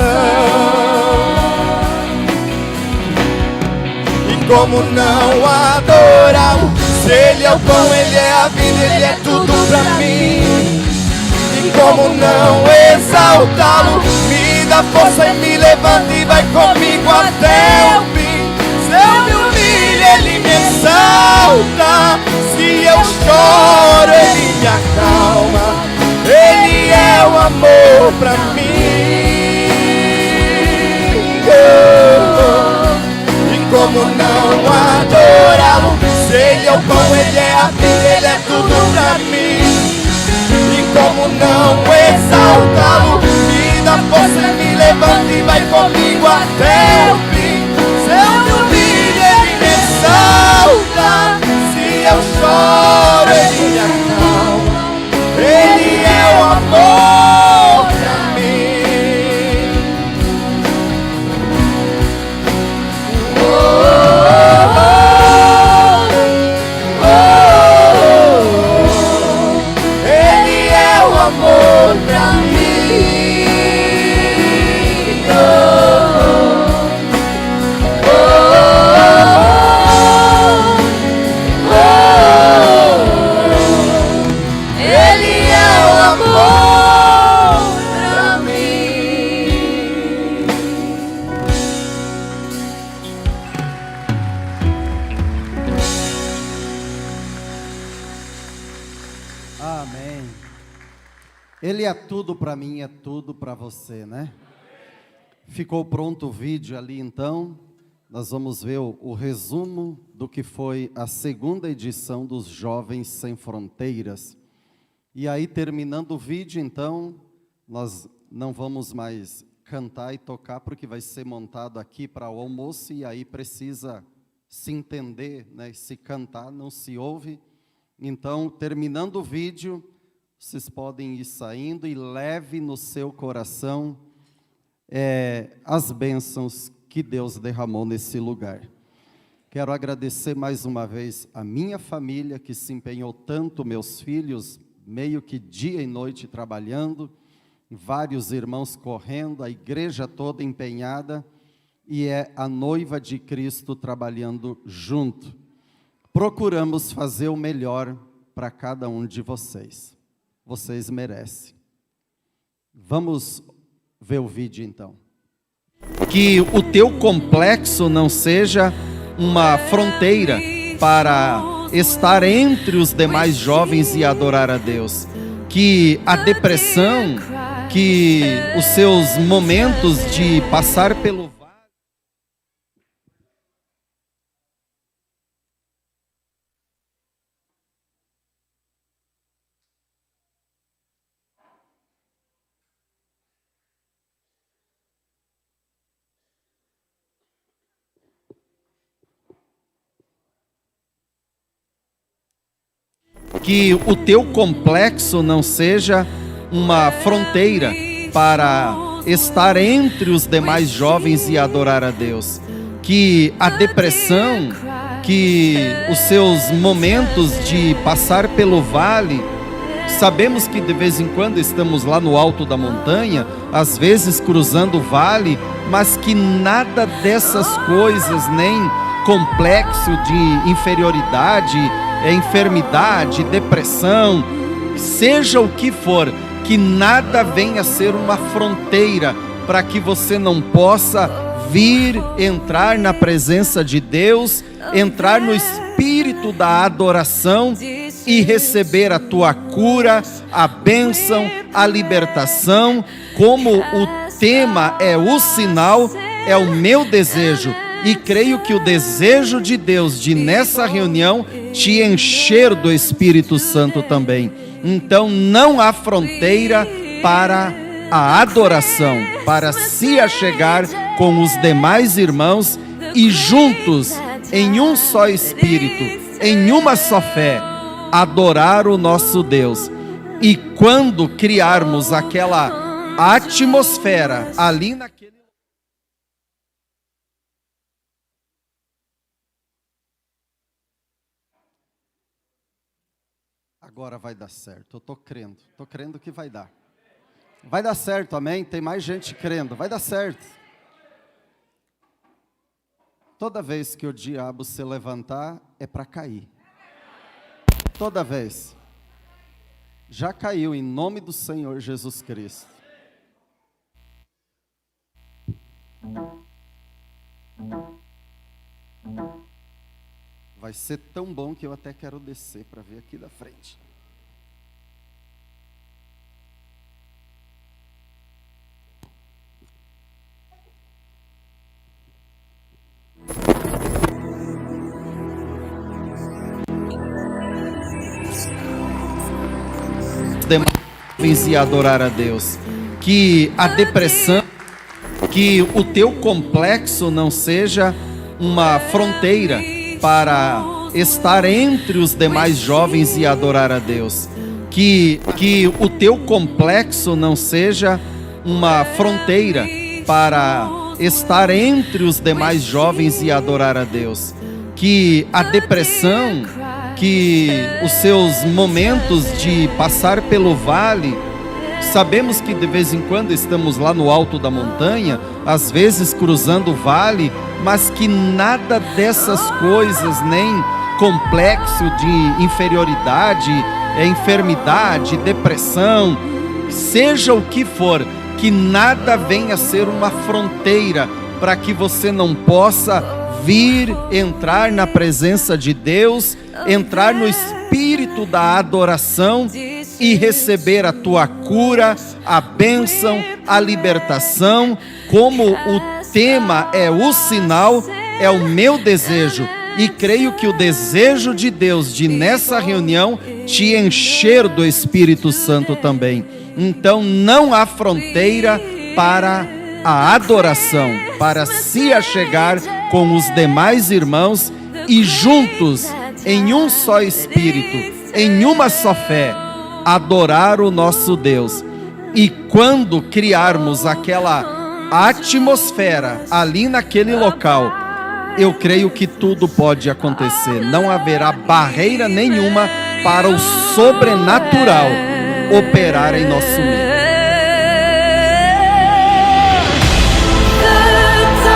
E como não adorá-lo? Se Ele é o pão, Ele é a vida, Ele é tudo pra mim. E como não exaltá-lo? Me dá força e me levanta e vai comigo até o fim. Se eu me humilho, Ele me exalta. Se eu choro, Ele me acalma. Ele é o amor pra mim. E como não adorá-lo? Se Ele é o pão, Ele é a vida, Ele é tudo pra mim. E como não exaltá-lo? Me dá força e me levanta e vai comigo até o fim. Se eu me humilho, Ele me exalta. Se eu choro, Ele me acalma. Ele é o amor pra mim. Ele é o amor pra mim. Ele é o amor pra mim. Amém. Ele é tudo para mim, é tudo para você, né? Ficou pronto o vídeo ali então. Nós vamos ver o resumo do que foi a segunda edição dos Jovens Sem Fronteiras. E aí, terminando o vídeo, então, nós não vamos mais cantar e tocar, porque vai ser montado aqui para o almoço, e aí precisa se entender, né? Se cantar, não se ouve. Então, terminando o vídeo, vocês podem ir saindo e leve no seu coração as bênçãos que Deus derramou nesse lugar. Quero agradecer mais uma vez a minha família, que se empenhou tanto, meus filhos, meio que dia e noite trabalhando, vários irmãos correndo, a igreja toda empenhada, e é a noiva de Cristo trabalhando junto. Procuramos fazer o melhor para cada um de vocês. Vocês merecem. Vamos ver o vídeo então. Que o teu complexo não seja uma fronteira para estar entre os demais jovens e adorar a Deus. Que a depressão, que os seus momentos de passar pelo que o teu complexo não seja uma fronteira para estar entre os demais jovens e adorar a Deus. Que a depressão, que os seus momentos de passar pelo vale, sabemos que de vez em quando estamos lá no alto da montanha, às vezes cruzando o vale, mas que nada dessas coisas, nem complexo de inferioridade, enfermidade, depressão, seja o que for, que nada venha a ser uma fronteira para que você não possa vir, entrar na presença de Deus, entrar no espírito da adoração e receber a tua cura, a bênção, a libertação. Como o tema é o sinal, é o meu desejo, e creio que o desejo de Deus de nessa reunião te encher do Espírito Santo também. Então não há fronteira para a adoração, para se achegar com os demais irmãos e juntos, em um só Espírito, em uma só fé, adorar o nosso Deus. E quando criarmos aquela atmosfera ali naquele... Agora vai dar certo, eu estou crendo que vai dar. Vai dar certo, amém? Tem mais gente crendo, vai dar certo. Toda vez que o diabo se levantar, é para cair. Toda vez. Já caiu em nome do Senhor Jesus Cristo. Vai ser tão bom que eu até quero descer para ver aqui da frente. E adorar a Deus. Que a depressão, que o teu complexo não seja uma fronteira para estar entre os demais jovens e adorar a Deus. Que o teu complexo não seja uma fronteira para estar entre os demais jovens e adorar a Deus. Que a depressão, que os seus momentos de passar pelo vale, sabemos que de vez em quando estamos lá no alto da montanha, às vezes cruzando o vale, mas que nada dessas coisas, nem complexo de inferioridade, enfermidade, depressão, seja o que for, que nada venha a ser uma fronteira para que você não possa vir, entrar na presença de Deus, entrar no espírito da adoração e receber a tua cura, a bênção, a libertação. Como o tema é o sinal, é o meu desejo, e creio que o desejo de Deus de nessa reunião te encher do Espírito Santo também. Então não há fronteira para a adoração, para se achegar com os demais irmãos e juntos, em um só Espírito, em uma só fé, adorar o nosso Deus. E quando criarmos aquela atmosfera ali naquele local, eu creio que tudo pode acontecer. Não haverá barreira nenhuma para o sobrenatural operar em nosso meio. Darkness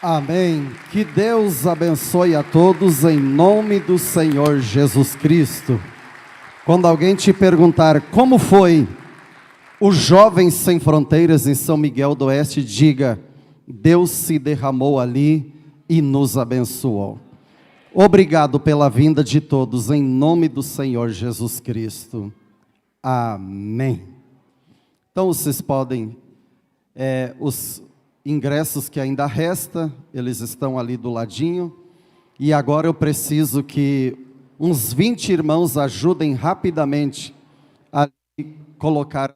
Amém. Que Deus abençoe a todos em nome do Senhor Jesus Cristo. Quando alguém te perguntar como foi os Jovens Sem Fronteiras em São Miguel do Oeste, diga: Deus se derramou ali e nos abençoou. Obrigado pela vinda de todos em nome do Senhor Jesus Cristo. Amém. Então vocês podem, os ingressos que ainda resta, eles estão ali do ladinho. E agora eu preciso que uns 20 irmãos ajudem rapidamente a colocar.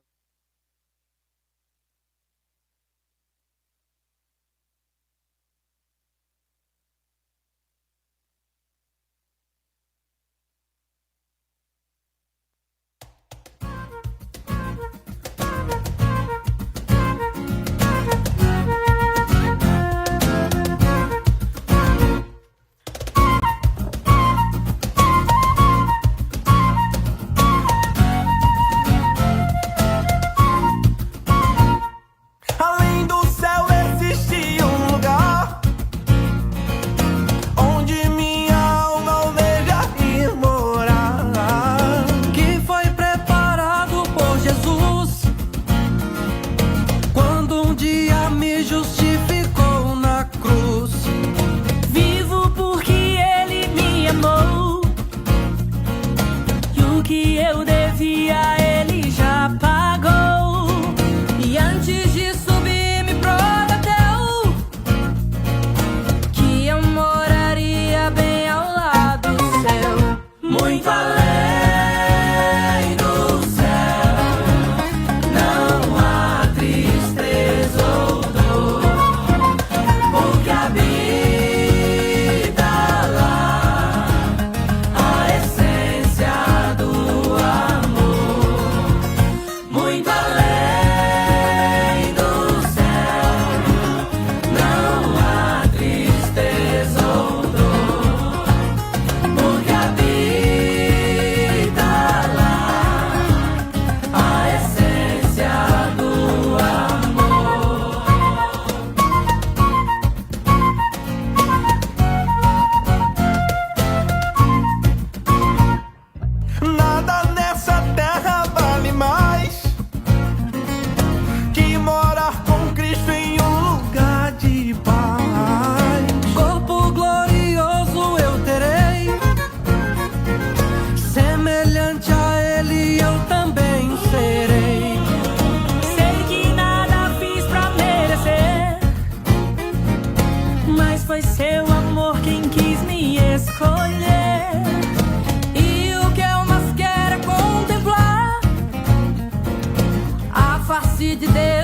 Além do céu existe um lugar onde minha alma almeja ir morar, que foi preparado por Jesus quando um dia me justificou na cruz. Vivo porque Ele me amou, e o que eu devia Ele já pagou. E antes de subir me prometeu que eu moraria bem ao lado seu, muito além do céu. Não há tristeza ou dor, porque habita lá a essência do amor. Muito além do céu, não há tristeza ou dor, porque habita lá a essência do amor. nada nessa terra vale mais que morar com Cristo em um lugar de paz. Corpo glorioso eu terei, semelhante a Ele eu também serei. Sei que nada fiz pra merecer, mas foi seu amor quem quis me escolher. E o que eu mais quero é contemplar a face de Deus